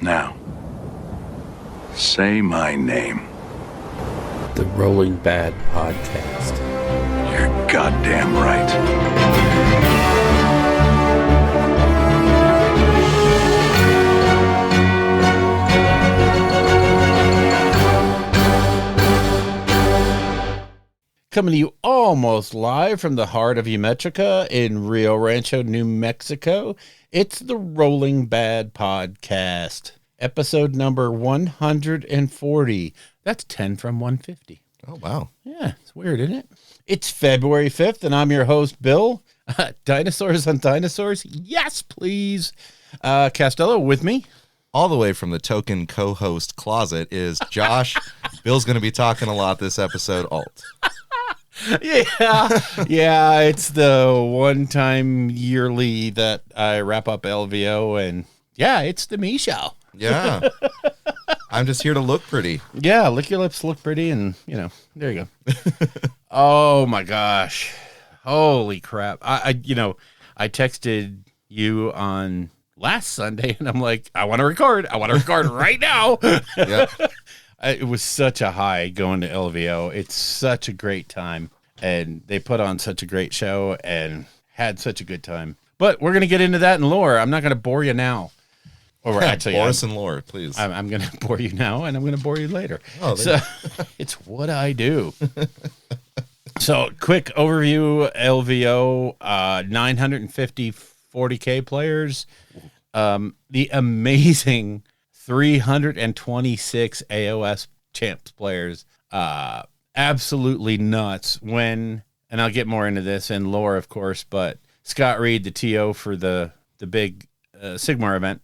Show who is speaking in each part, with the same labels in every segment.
Speaker 1: Now, say my name.
Speaker 2: The Rolling Bad Podcast.
Speaker 1: You're goddamn right.
Speaker 2: Coming to you almost live from the heart of Umetrica in Rio Rancho, New Mexico. It's the Rolling Bad Podcast, episode number 140. That's 10 from 150.
Speaker 3: Oh, wow.
Speaker 2: Yeah, it's weird, isn't it? It's February 5th, and I'm your host, Bill. Dinosaurs on Dinosaurs? Yes, please. Castello with me.
Speaker 3: All the way from the token co-host closet is Josh. Bill's going to be talking a lot this episode. Alt.
Speaker 2: Yeah, it's the one time yearly that I wrap up LVO, and yeah, it's the me show.
Speaker 3: Yeah. I'm just here to look pretty.
Speaker 2: Yeah, lick your lips, look pretty, and, there you go. Oh, my gosh. Holy crap. I texted you on last Sunday, and I'm like, I want to record right now.
Speaker 3: Yeah.
Speaker 2: It was such a high going to LVO. It's such a great time, and they put on such a great show and had such a good time. But we're going to get into that in lore. I'm not going to bore you now. Or actually,
Speaker 3: bore us in lore, please.
Speaker 2: I'm going to bore you now, and I'm going to bore you later.
Speaker 3: Oh,
Speaker 2: so it's what I do. So quick overview, LVO, 950 40K players, the amazing 326 AOS champs players, absolutely nuts when, and I'll get more into this in lore, of course, but Scott Reed, the TO for the big Sigmar event,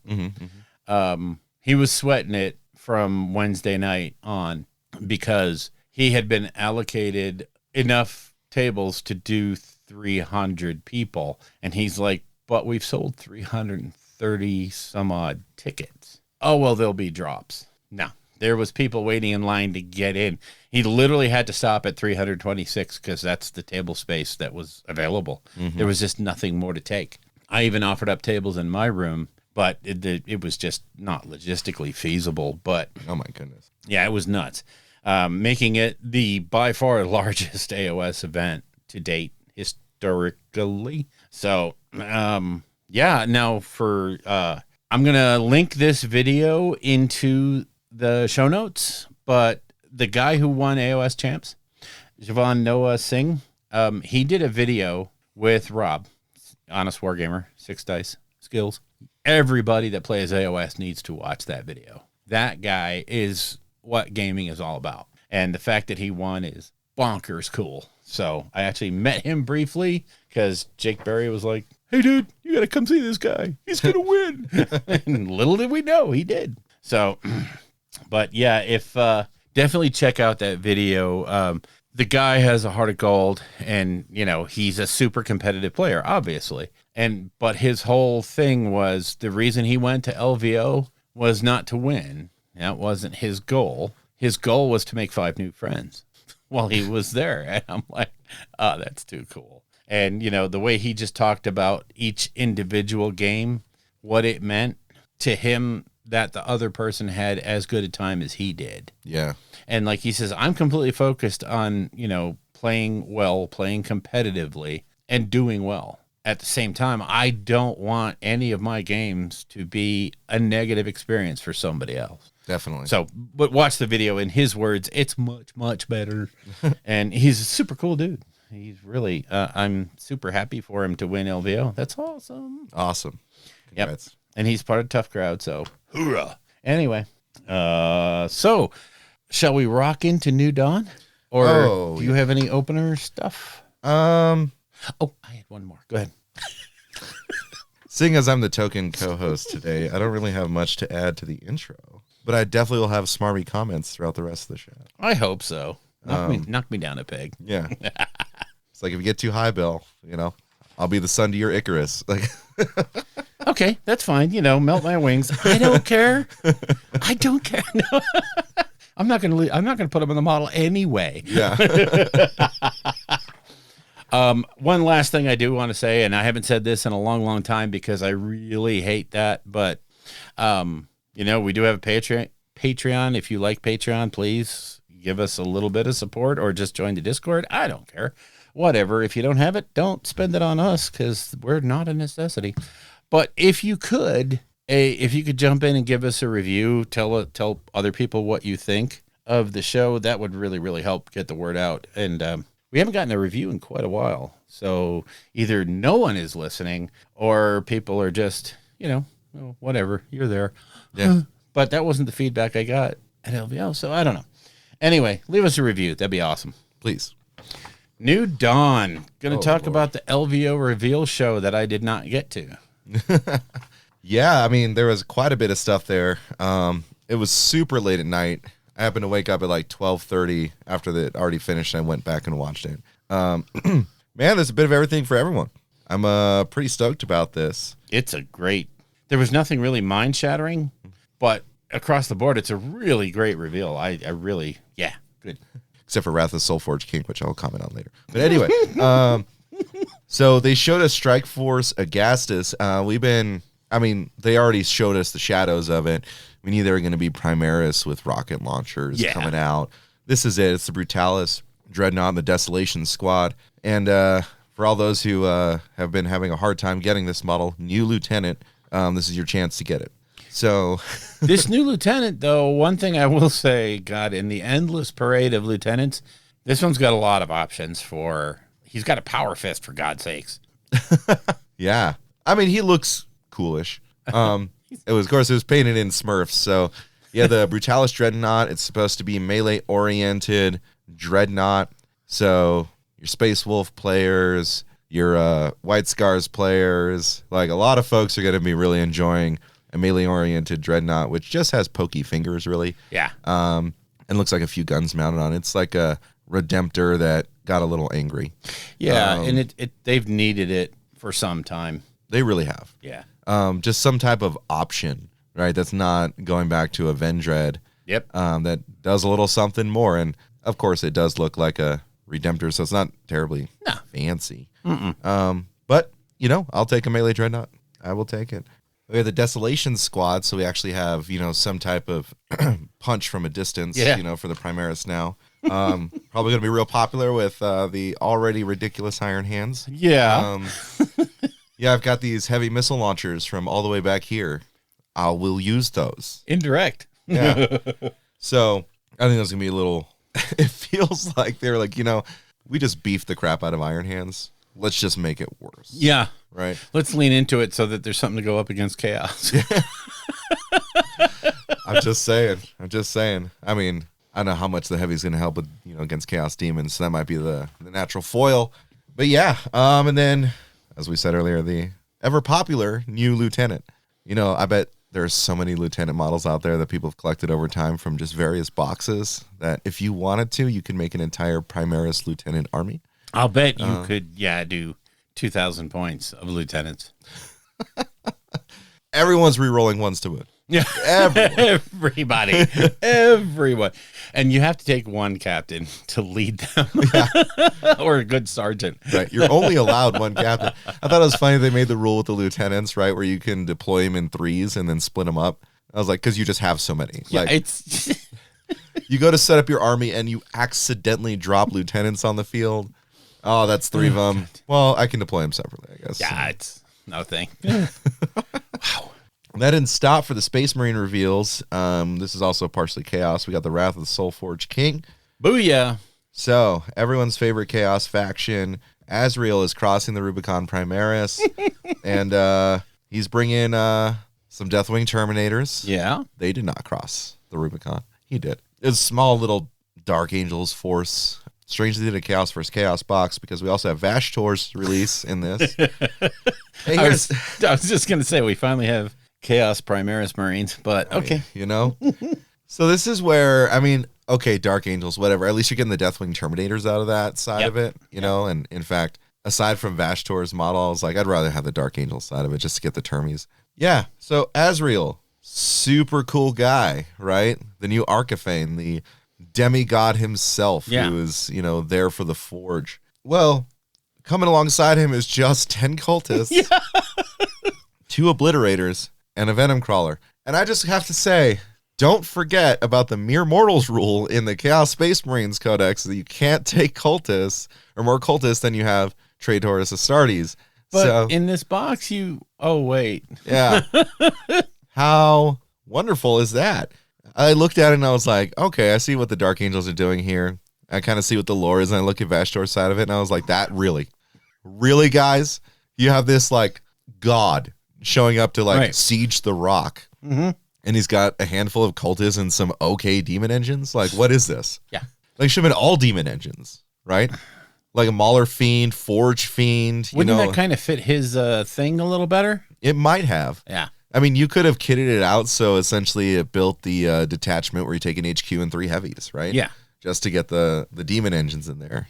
Speaker 2: he was sweating it from Wednesday night on because he had been allocated enough tables to do 300 people. And he's like, but we've sold 330 some odd tickets. Oh, well, there'll be drops. No, there was people waiting in line to get in. He literally had to stop at 326 because that's the table space that was available. There was just nothing more to take. I even offered up tables in my room, but it was just not logistically feasible. But
Speaker 3: oh, my goodness.
Speaker 2: Yeah, it was nuts. Making it the by far largest AOS event to date historically. So, yeah, now for... I'm going to link this video into the show notes, but the guy who won AOS Champs, Javon Noah Singh, he did a video with Rob, Honest Wargamer, 6 Dice Skills. Everybody that plays AOS needs to watch that video. That guy is what gaming is all about. And the fact that he won is bonkers cool. So I actually met him briefly because Jake Berry was like, hey, dude, you got to come see this guy. He's going to win. And little did we know he did. So, but yeah, definitely check out that video. The guy has a heart of gold and, he's a super competitive player, obviously. But his whole thing was the reason he went to LVO was not to win. That wasn't his goal. His goal was to make 5 new friends while he was there. And I'm like, oh, that's too cool. And, the way he just talked about each individual game, what it meant to him that the other person had as good a time as he did.
Speaker 3: Yeah.
Speaker 2: And like he says, I'm completely focused on, playing well, playing competitively, and doing well. At the same time, I don't want any of my games to be a negative experience for somebody else.
Speaker 3: Definitely.
Speaker 2: So, but watch the video. In his words, it's much, much better. And he's a super cool dude. He's really, I'm super happy for him to win LVO. That's awesome.
Speaker 3: Awesome. Congrats.
Speaker 2: Yep. And he's part of Tough Crowd, so hoorah. Anyway, so shall we rock into New Dawn? Or do you have any opener stuff? I had one more. Go ahead.
Speaker 3: Seeing as I'm the token co-host today, I don't really have much to add to the intro, but I definitely will have smarmy comments throughout the rest of the show.
Speaker 2: I hope so. Knock me down a peg.
Speaker 3: Yeah. It's like if you get too high, Bill, I'll be the sun to your Icarus. Like,
Speaker 2: okay, that's fine. Melt my wings. I don't care. I don't care. No. I'm not gonna put them in the model anyway.
Speaker 3: Yeah.
Speaker 2: One last thing I do want to say, and I haven't said this in a long, long time because I really hate that, but we do have a Patreon. If you like Patreon, please give us a little bit of support or just join the Discord. I don't care. Whatever. If you don't have it, don't spend it on us because we're not a necessity. But if you could jump in and give us a review, tell other people what you think of the show, that would really, really help get the word out. And we haven't gotten a review in quite a while. So either no one is listening or people are just, whatever, you're there.
Speaker 3: Yeah.
Speaker 2: But that wasn't the feedback I got at LVO, so I don't know. Anyway, leave us a review. That'd be awesome.
Speaker 3: Please.
Speaker 2: New Dawn. Going to talk
Speaker 3: Lord.
Speaker 2: about the LVO reveal show that I did not get to.
Speaker 3: Yeah, I mean, there was quite a bit of stuff there. It was super late at night. I happened to wake up at like 12:30 after it already finished. I went back and watched it. Man, there's a bit of everything for everyone. I'm pretty stoked about this.
Speaker 2: There was nothing really mind-shattering, but across the board, it's a really great reveal. I really, good.
Speaker 3: Except for Wrath of the Soulforge King, which I'll comment on later. But anyway, so they showed us Strike Force Agastus. They already showed us the shadows of it. We knew they were going to be Primaris with rocket launchers coming out. This is it. It's the Brutalis Dreadnought and the Desolation Squad. And for all those who have been having a hard time getting this model, new Lieutenant, this is your chance to get it. So
Speaker 2: this new Lieutenant, though, one thing I will say, God, in the endless parade of lieutenants, this one's got a lot of options he's got a power fist, for God's sakes.
Speaker 3: Yeah. I mean, he looks coolish. It was painted in Smurfs. So yeah, the Brutalis Dreadnought, it's supposed to be melee oriented Dreadnought. So your Space Wolf players, your White Scars players, like a lot of folks are going to be really enjoying a melee-oriented Dreadnought, which just has pokey fingers, really.
Speaker 2: Yeah.
Speaker 3: And looks like a few guns mounted on it. It's like a Redemptor that got a little angry.
Speaker 2: Yeah, and they've needed it for some time.
Speaker 3: They really have.
Speaker 2: Yeah.
Speaker 3: Just some type of option, right? That's not going back to a Vendread.
Speaker 2: Yep.
Speaker 3: That does a little something more. And, of course, it does look like a Redemptor, so it's not terribly fancy. But, I'll take a melee Dreadnought. I will take it. We have the Desolation Squad, so we actually have, some type of punch from a distance, for the Primaris now. Probably going to be real popular with the already ridiculous Iron Hands.
Speaker 2: Yeah.
Speaker 3: Yeah, I've got these heavy missile launchers from all the way back here. I will use those.
Speaker 2: Indirect.
Speaker 3: Yeah. So I think that's going to be a little, it feels like they're like, we just beefed the crap out of Iron Hands. Let's just make it worse.
Speaker 2: Yeah.
Speaker 3: Right.
Speaker 2: Let's lean into it so that there's something to go up against Chaos.
Speaker 3: I'm just saying. I mean, I don't know how much the heavy's going to help with, against Chaos Demons. So that might be the natural foil. But yeah. And then, as we said earlier, the ever popular new Lieutenant. I bet there's so many Lieutenant models out there that people have collected over time from just various boxes that if you wanted to, you could make an entire Primaris Lieutenant army.
Speaker 2: I'll bet you could, do 2,000 points of lieutenants.
Speaker 3: Everyone's re-rolling ones to win.
Speaker 2: Yeah,
Speaker 3: everybody,
Speaker 2: everyone, and you have to take one captain to lead them, or a good sergeant.
Speaker 3: Right, you're only allowed one captain. I thought it was funny they made the rule with the lieutenants, right, where you can deploy them in threes and then split them up. I was like, because you just have so many.
Speaker 2: Yeah,
Speaker 3: like,
Speaker 2: it's
Speaker 3: you go to set up your army and you accidentally drop lieutenants on the field. Oh, that's three of them. Well, I can deploy them separately, I guess.
Speaker 2: Yeah, it's no thing.
Speaker 3: Wow. That didn't stop for the Space Marine reveals. This is also partially Chaos. We got the Wrath of the Soulforge King.
Speaker 2: Booyah.
Speaker 3: So, everyone's favorite Chaos faction, Azrael, is crossing the Rubicon Primaris. And he's bringing some Deathwing Terminators.
Speaker 2: Yeah.
Speaker 3: They did not cross the Rubicon. He did. It's a small little Dark Angels force. Strangely, they did a Chaos vs. Chaos box because we also have Vashtor's release in this. Hey,
Speaker 2: I was just going to say, we finally have Chaos Primaris Marines, but okay.
Speaker 3: So this is where, okay, Dark Angels, whatever. At least you're getting the Deathwing Terminators out of that side of it, know? And in fact, aside from Vashtor's model, I was like, I'd rather have the Dark Angel side of it just to get the Termies. Yeah, so Azrael, super cool guy, right? The new Archaphane, the demigod himself, who is, there for the Forge. Well, coming alongside him is just 10 cultists, 2 obliterators, and a venom crawler. And I just have to say, don't forget about the mere mortals rule in the Chaos Space Marines Codex that you can't take cultists or more cultists than you have Traitors Astartes.
Speaker 2: But
Speaker 3: So,
Speaker 2: in this box, oh, wait.
Speaker 3: yeah. How wonderful is that? I looked at it and I was like, okay, I see what the Dark Angels are doing here. I kind of see what the lore is, and I look at Vashtor's side of it, and I was like, that really, guys? You have this, like, god showing up to, like, siege the rock.
Speaker 2: Mm-hmm.
Speaker 3: And he's got a handful of cultists and some okay demon engines. Like, what is this?
Speaker 2: Yeah.
Speaker 3: Like, should have been all demon engines, right? Like a Mauler Fiend, Forge Fiend.
Speaker 2: Wouldn't that kind of fit his thing a little better?
Speaker 3: It might have.
Speaker 2: Yeah.
Speaker 3: I mean, you could have kitted it out so essentially it built the detachment where you take an HQ and 3 heavies, right?
Speaker 2: Yeah.
Speaker 3: Just to get the demon engines in there,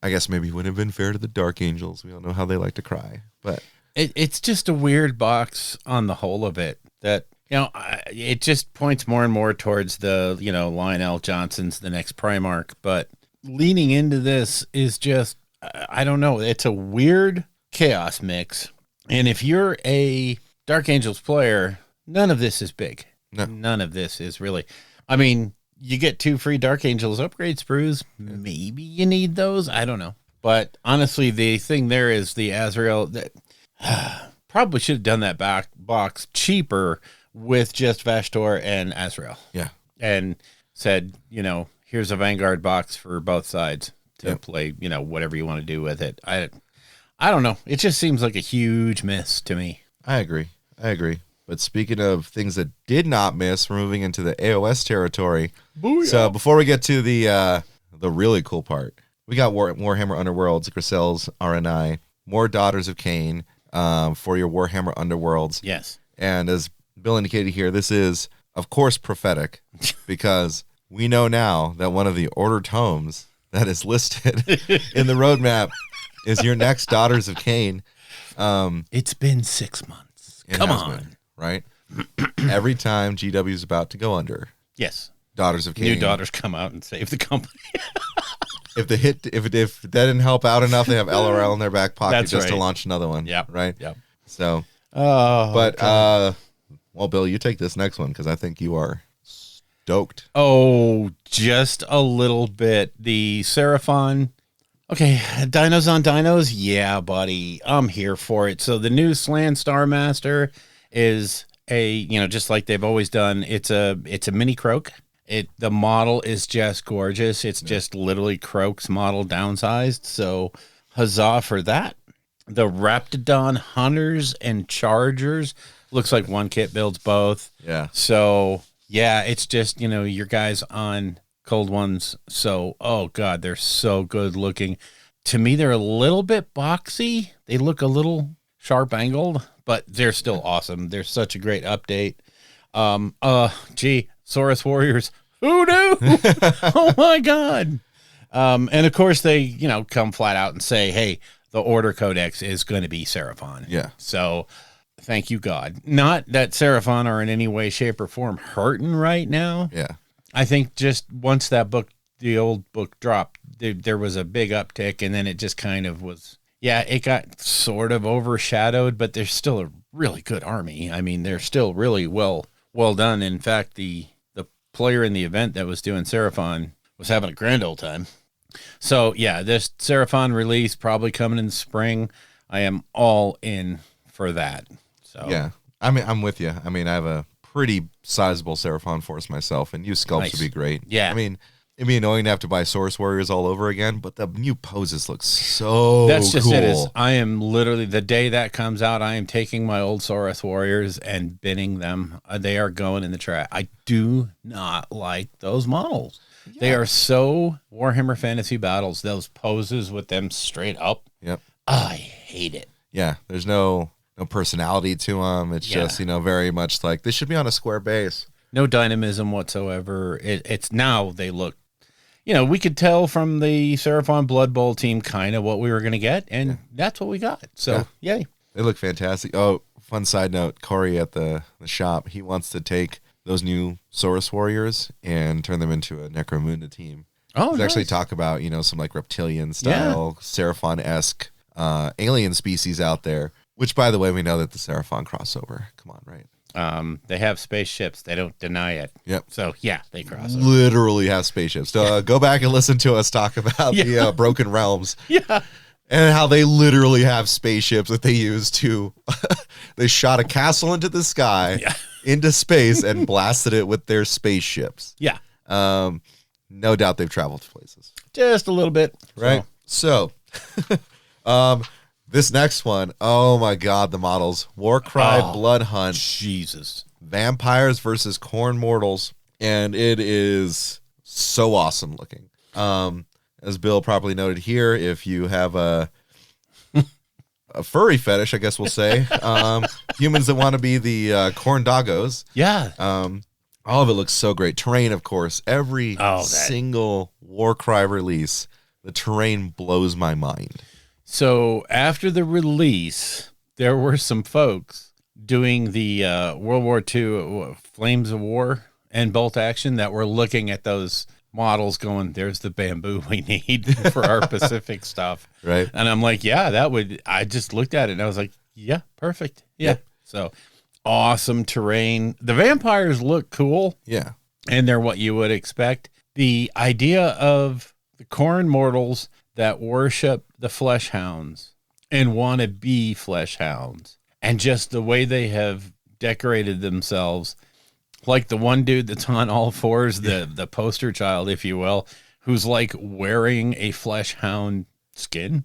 Speaker 3: I guess maybe it wouldn't have been fair to the Dark Angels. We all know how they like to cry. But
Speaker 2: it's just a weird box on the whole of it that... it just points more and more towards the, Lionel Johnson's the next Primarch, but leaning into this is just, I don't know. It's a weird chaos mix. And if you're a Dark Angels player, none of this is big.
Speaker 3: No.
Speaker 2: None of this is really, I mean, you get 2 free Dark Angels upgrade sprues. Maybe you need those. I don't know. But honestly, the thing there is the Azrael that probably should have done that back box cheaper with just Vashtor and Azrael.
Speaker 3: yeah.
Speaker 2: And said, here's a Vanguard box for both sides to play, whatever you want to do with it. I don't know. It just seems like a huge miss to me.
Speaker 3: I agree. But speaking of things that did not miss, we're moving into the AOS territory.
Speaker 2: Booyah.
Speaker 3: So before we get to the really cool part, we got Warhammer Underworlds, Grisel's RNI, more Daughters of Cain for your Warhammer Underworlds.
Speaker 2: Yes.
Speaker 3: And as Bill indicated here, this is, of course, prophetic because we know now that one of the order tomes that is listed in the roadmap is your next Daughters of Cain.
Speaker 2: It's been 6 months. Come on.
Speaker 3: Right? Every time GW is about to go under.
Speaker 2: Yes.
Speaker 3: Daughters of Cain.
Speaker 2: New daughters come out and save the company.
Speaker 3: If that didn't help out enough, they have LRL in their back pocket
Speaker 2: That's
Speaker 3: just to
Speaker 2: right.
Speaker 3: launch another one.
Speaker 2: Yeah.
Speaker 3: Right?
Speaker 2: Yeah.
Speaker 3: So,
Speaker 2: well,
Speaker 3: Bill, you take this next one because I think you are stoked.
Speaker 2: Oh, just a little bit. The Seraphon. Okay, dinos on dinos. Yeah, buddy. I'm here for it. So the new Slan Star Master is just like they've always done. It's a mini Croak. The model is just gorgeous. It's just literally Croak's model downsized. So huzzah for that. The Raptidon Hunters and Chargers looks like one kit builds both.
Speaker 3: Yeah.
Speaker 2: So yeah, it's just, your guys on Cold Ones. So, oh God, they're so good looking. To me, they're a little bit boxy. They look a little sharp angled, but they're still awesome. They're such a great update. Saurus Warriors. Who knew? Oh my God. And of course they, come flat out and say, hey, the Order Codex is going to be Seraphon.
Speaker 3: Yeah.
Speaker 2: So thank you, God. Not that Seraphon are in any way, shape, or form hurting right now.
Speaker 3: Yeah.
Speaker 2: I think just once that book, the old book dropped, there was a big uptick, and then it just kind of was, it got sort of overshadowed, but there's still a really good army. I mean, they're still really well done. In fact, the player in the event that was doing Seraphon was having a grand old time. So yeah, this Seraphon release probably coming in the spring. I am all in for that. So
Speaker 3: yeah, I mean, I'm with you. I mean, I have a pretty sizable Seraphon force myself, and new sculpts
Speaker 2: Nice.
Speaker 3: would be great.
Speaker 2: Yeah.
Speaker 3: I mean, it'd be annoying to have to buy Source Warriors all over again, but the new poses look so
Speaker 2: that's just
Speaker 3: cool.
Speaker 2: it. Is I am literally, the day that comes out, I am taking my old Saurus Warriors and binning them. They are going in the trash. I do not like those models. Yeah. They are so Warhammer Fantasy Battles. Those poses with them straight up.
Speaker 3: Yep.
Speaker 2: I hate it.
Speaker 3: Yeah, there's no personality to them. It's just, very much like they should be on a square base.
Speaker 2: No dynamism whatsoever. It's now they look, we could tell from the Seraphon Blood Bowl team kind of what we were going to get, and that's what we got. So, yay.
Speaker 3: They look fantastic. Oh, fun side note, Corey at the shop, he wants to take those new Saurus Warriors and turn them into a Necromunda team.
Speaker 2: Oh,
Speaker 3: He's
Speaker 2: nice.
Speaker 3: actually talk about, some like reptilian style, Seraphon-esque alien species out there, which, by the way, we know that the Seraphon crossover. Come on, right?
Speaker 2: They have spaceships. They don't deny it.
Speaker 3: Yep.
Speaker 2: So yeah, they cross over.
Speaker 3: Literally have spaceships. So, go back and listen to us talk about the Broken Realms.
Speaker 2: Yeah.
Speaker 3: And how they literally have spaceships that they use to, they shot a castle into the sky, into space, and blasted it with their spaceships.
Speaker 2: Yeah.
Speaker 3: No doubt they've traveled to places.
Speaker 2: Just a little bit.
Speaker 3: Right? So, this next one, oh my God, the models. Warcry Blood Hunt.
Speaker 2: Jesus.
Speaker 3: Vampires versus Corn Mortals. And it is so awesome looking. As Bill properly noted here, if you have a furry fetish, I guess we'll say, humans that want to be the corn doggos.
Speaker 2: Yeah.
Speaker 3: All of it looks so great. Terrain, of course. Every single Warcry release, the terrain blows my mind.
Speaker 2: So after the release, there were some folks doing the World War II Flames of War and bolt action that were looking at those models going, there's the bamboo we need for our Pacific stuff.
Speaker 3: Right.
Speaker 2: And I'm like, yeah, I just looked at it and I was like, yeah, perfect. Yeah. So awesome terrain. The vampires look cool.
Speaker 3: Yeah.
Speaker 2: And they're what you would expect. The idea of the corn mortals that worship the flesh hounds and want to be flesh hounds, and just the way they have decorated themselves, like the one dude that's on all fours, the poster child, if you will, who's like wearing a flesh hound skin.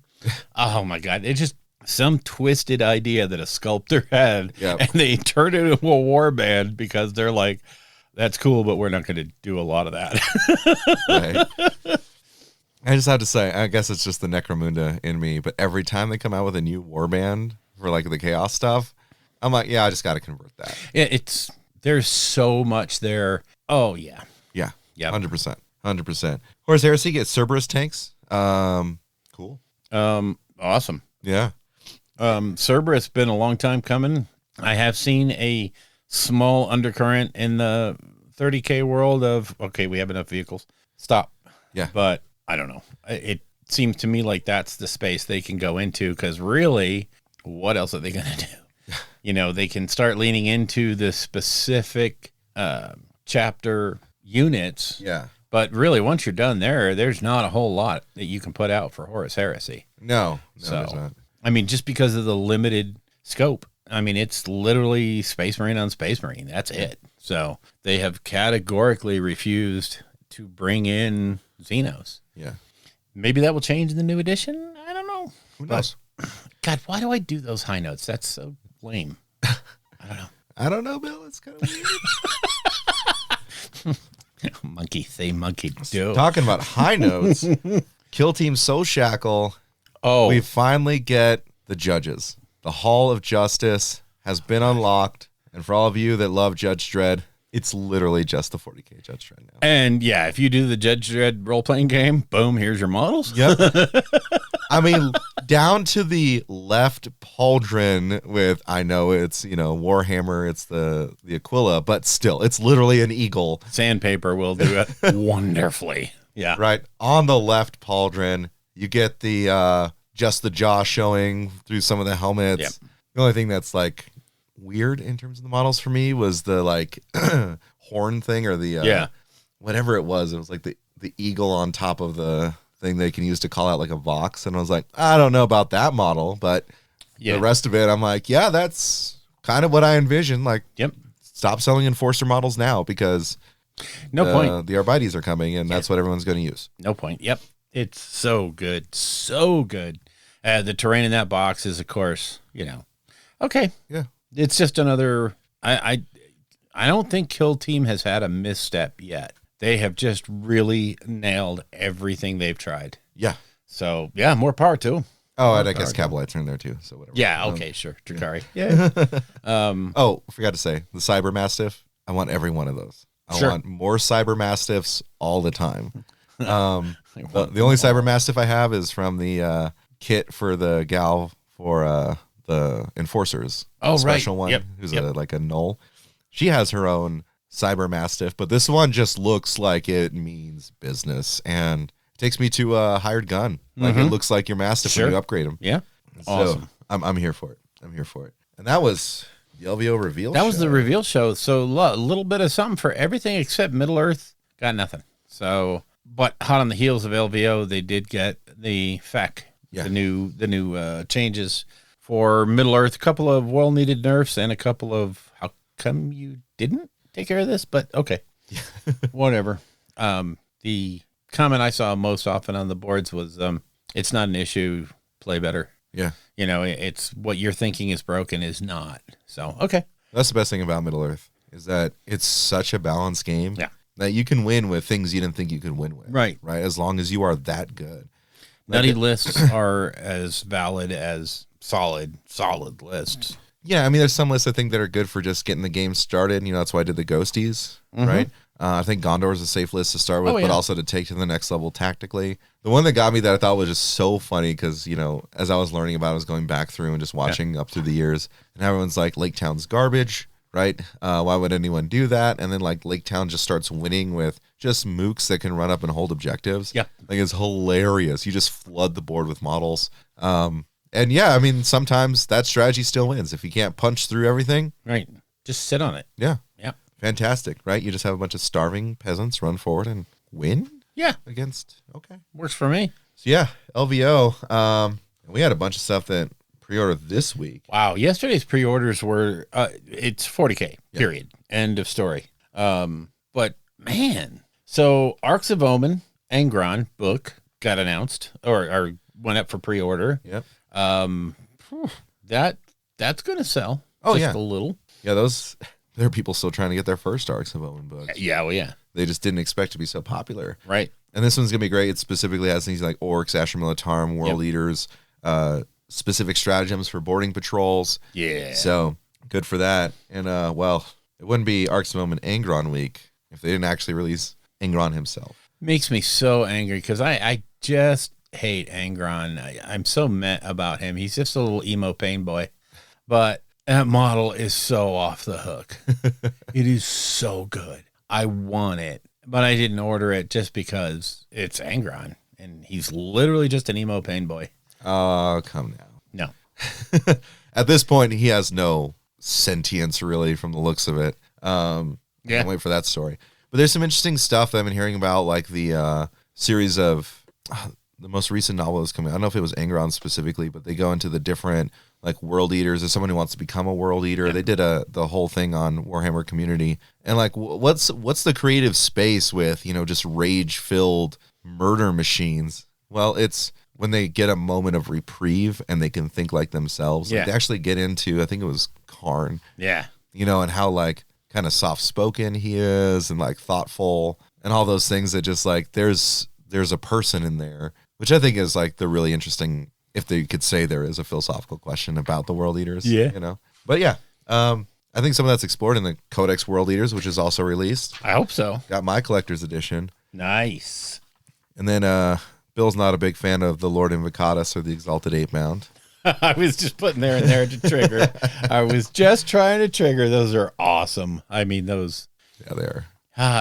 Speaker 2: Oh my God. It's just some twisted idea that a sculptor had, and they turned it into a war band because they're like, that's cool, but we're not going to do a lot of that.
Speaker 3: Right. I just have to say, I guess it's just the Necromunda in me, but every time they come out with a new warband for like the Chaos stuff, I'm like, yeah, I just got to convert that.
Speaker 2: There's so much there. Oh, yeah.
Speaker 3: Yeah.
Speaker 2: Yeah.
Speaker 3: 100%. 100%. Horus Heresy gets Cerberus tanks. Cool.
Speaker 2: Awesome.
Speaker 3: Yeah.
Speaker 2: Cerberus been a long time coming. I have seen a small undercurrent in the 30K world of, okay, we have enough vehicles. Stop.
Speaker 3: Yeah.
Speaker 2: But I don't know. It seems to me like that's the space they can go into, because really, what else are they going to do? You know, they can start leaning into the specific chapter units.
Speaker 3: Yeah.
Speaker 2: But really, once you're done there's not a whole lot that you can put out for Horus Heresy.
Speaker 3: No,
Speaker 2: so,
Speaker 3: there's not.
Speaker 2: I mean, just because of the limited scope. I mean, it's literally Space Marine on Space Marine. That's it. So they have categorically refused to bring in Xenos.
Speaker 3: Yeah.
Speaker 2: Maybe that will change in the new edition. I don't know.
Speaker 3: Who knows?
Speaker 2: God, why do I do those high notes? That's so lame. I don't know.
Speaker 3: I don't know, Bill. It's kind of weird.
Speaker 2: Monkey say monkey do.
Speaker 3: Talking about high notes, Kill Team Soul Shackle.
Speaker 2: Oh,
Speaker 3: We finally get the judges. The Hall of Justice has been unlocked. And for all of you that love Judge Dredd, it's literally just the 40K Judge Dredd now.
Speaker 2: and yeah, if you do the Judge Dredd role-playing game, boom, here's your models.
Speaker 3: Yep. I mean, down to the left pauldron with, I know it's, Warhammer, it's the Aquila, but still, it's literally an eagle.
Speaker 2: Sandpaper will do it wonderfully. Yeah.
Speaker 3: Right. On the left pauldron, you get the just the jaw showing through some of the helmets.
Speaker 2: Yep.
Speaker 3: The only thing that's like weird in terms of the models for me was the like horn thing, or the whatever it was. It was like the eagle on top of the thing they can use to call out like a Vox. And I was like, I don't know about that model, but the rest of it, I'm like, yeah, that's kind of what I envisioned. Like, stop selling Enforcer models now, because
Speaker 2: no point.
Speaker 3: The Arbites are coming, and that's what everyone's going to use.
Speaker 2: No point. Yep. It's so good. So good. The terrain in that box is, of course, okay.
Speaker 3: Yeah.
Speaker 2: It's just another, I don't think Kill Team has had a misstep yet. They have just really nailed everything they've tried.
Speaker 3: Yeah.
Speaker 2: So, yeah, more power to them.
Speaker 3: Oh, and I guess Cabalites are in there too, so whatever.
Speaker 2: Yeah, okay, sure. Drakari. Yeah.
Speaker 3: Oh, forgot to say, the Cyber Mastiff, I want every one of those. I want more Cyber Mastiffs all the time. The only Cyber Mastiff I have is from the kit for the gal for the Enforcers.
Speaker 2: Oh,
Speaker 3: special
Speaker 2: right.
Speaker 3: one, who's like a null. She has her own Cyber Mastiff, but this one just looks like it means business, and it takes me to a hired gun. Like, it looks like your Mastiff when you upgrade them.
Speaker 2: Yeah.
Speaker 3: So
Speaker 2: Awesome.
Speaker 3: I'm here for it. I'm here for it. And that was The LVO reveal.
Speaker 2: That was the
Speaker 3: show.
Speaker 2: reveal show. So a little bit of something for everything except Middle Earth. Got nothing. So, but hot on the heels of LVO, they did get the FEC,
Speaker 3: Yeah.
Speaker 2: the new changes for Middle Earth. A couple of well-needed nerfs and a couple of how come you didn't take care of this? But okay, whatever. The comment I saw most often on the boards was, "It's not an issue. Play better."
Speaker 3: Yeah.
Speaker 2: You know, it's what you're thinking is broken is not. So okay.
Speaker 3: That's the best thing about Middle Earth is that it's such a balanced game.
Speaker 2: Yeah.
Speaker 3: That you can win with things you didn't think you could win with.
Speaker 2: Right.
Speaker 3: Right. As long as you are that good.
Speaker 2: Nutty lists are as valid as solid lists.
Speaker 3: Yeah. I mean, there's some lists I think that are good for just getting the game started. You know, that's why I did the Ghosties. Right. I think Gondor is a safe list to start with,
Speaker 2: Oh, yeah.
Speaker 3: but also to take to the next level tactically. The one that got me that I thought was just so funny because, you know, as I was learning about it, I was going back through and just watching up through the years. And everyone's like, Lake Town's garbage. Right? Why would anyone do that? And then like Lake Town just starts winning with just mooks that can run up and hold objectives.
Speaker 2: Yeah.
Speaker 3: Like it's hilarious. You just flood the board with models. And yeah, I mean, sometimes that strategy still wins. If you can't punch through everything.
Speaker 2: Right. Just sit on it.
Speaker 3: Yeah.
Speaker 2: Yeah.
Speaker 3: Fantastic. Right? You just have a bunch of starving peasants run forward and win
Speaker 2: Yeah.
Speaker 3: against. Okay.
Speaker 2: Works for me.
Speaker 3: So yeah, LVO. We had a bunch of stuff that pre-order this week.
Speaker 2: Wow. Yesterday's pre-orders were, it's 40K, period. End of story. But man, so Arcs of Omen, Angron book got announced or went up for pre-order.
Speaker 3: Yep.
Speaker 2: That's going to sell.
Speaker 3: Oh,
Speaker 2: just
Speaker 3: yeah.
Speaker 2: a little.
Speaker 3: Yeah, there are people still trying to get their first Arcs of Omen books.
Speaker 2: Yeah. Well, yeah.
Speaker 3: They just didn't expect to be so popular.
Speaker 2: Right.
Speaker 3: And this one's going to be great. It specifically has things like Orcs, Asher Militarum, World Leaders, specific stratagems for boarding patrols.
Speaker 2: Yeah.
Speaker 3: So good for that. And, well, it wouldn't be Arcs of Omen Angron week if they didn't actually release Angron himself.
Speaker 2: Makes me so angry because I just hate Angron. I'm so met about him. He's just a little emo pain boy. But that model is so off the hook. It is so good. I want it, but I didn't order it just because it's Angron. And he's literally just an emo pain boy.
Speaker 3: Oh, come now.
Speaker 2: No.
Speaker 3: At this point, he has no sentience, really, from the looks of it. Can't wait for that story. But there's some interesting stuff that I've been hearing about, like the series of the most recent novel that's coming. I don't know if it was Angron specifically, but they go into the different like world eaters. As someone who wants to become a world eater, they did the whole thing on Warhammer Community. And like, what's the creative space with, you know, just rage filled murder machines? Well, it's when they get a moment of reprieve and they can think like themselves. Like, they actually get into, I think it was Karn.
Speaker 2: Yeah.
Speaker 3: You know, and how like kind of soft spoken he is and like thoughtful and all those things that just like there's a person in there, which I think is like the really interesting, if they could say there is a philosophical question about the world eaters.
Speaker 2: Yeah.
Speaker 3: You know, but yeah, I think some of that's explored in the Codex World Eaters, which is also released.
Speaker 2: I hope so.
Speaker 3: Got my collector's edition.
Speaker 2: Nice.
Speaker 3: And then Bill's not a big fan of the Lord Invocatus or the Exalted Eight Bound.
Speaker 2: I was just putting there and there to trigger. I was just trying to trigger. Those are awesome. I mean, those.
Speaker 3: Yeah, they are.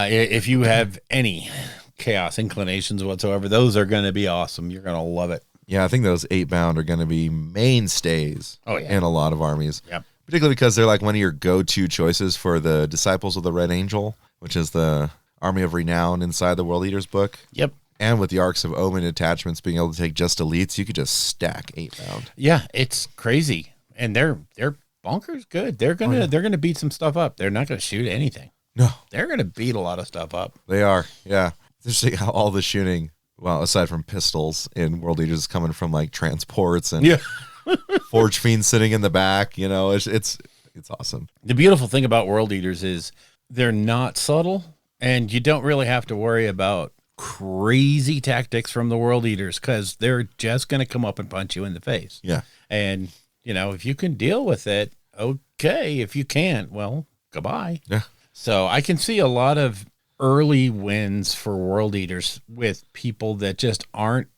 Speaker 2: If you have any chaos inclinations whatsoever, those are going to be awesome. You're going to love it.
Speaker 3: Yeah, I think those 8 bound are going to be mainstays in a lot of armies.
Speaker 2: Yep.
Speaker 3: Particularly because they're like one of your go-to choices for the Disciples of the Red Angel, which is the army of renown inside the World Eaters book.
Speaker 2: Yep.
Speaker 3: And with the Arcs of Omen attachments being able to take just elites, you could just stack 8 bound.
Speaker 2: Yeah, it's crazy. And they're bonkers good. They're gonna beat some stuff up. They're not gonna shoot anything.
Speaker 3: No.
Speaker 2: They're gonna beat a lot of stuff up.
Speaker 3: They are, yeah. It's interesting how all the shooting, well, aside from pistols in World Eaters, is coming from like transports and Forge Fiends sitting in the back. You know, it's awesome.
Speaker 2: The beautiful thing about World Eaters is they're not subtle, and you don't really have to worry about crazy tactics from the World Eaters because they're just going to come up and punch you in the face.
Speaker 3: Yeah.
Speaker 2: And, you know, if you can deal with it, okay. If you can't, well, goodbye.
Speaker 3: Yeah.
Speaker 2: So I can see a lot of early wins for World Eaters with people that just aren't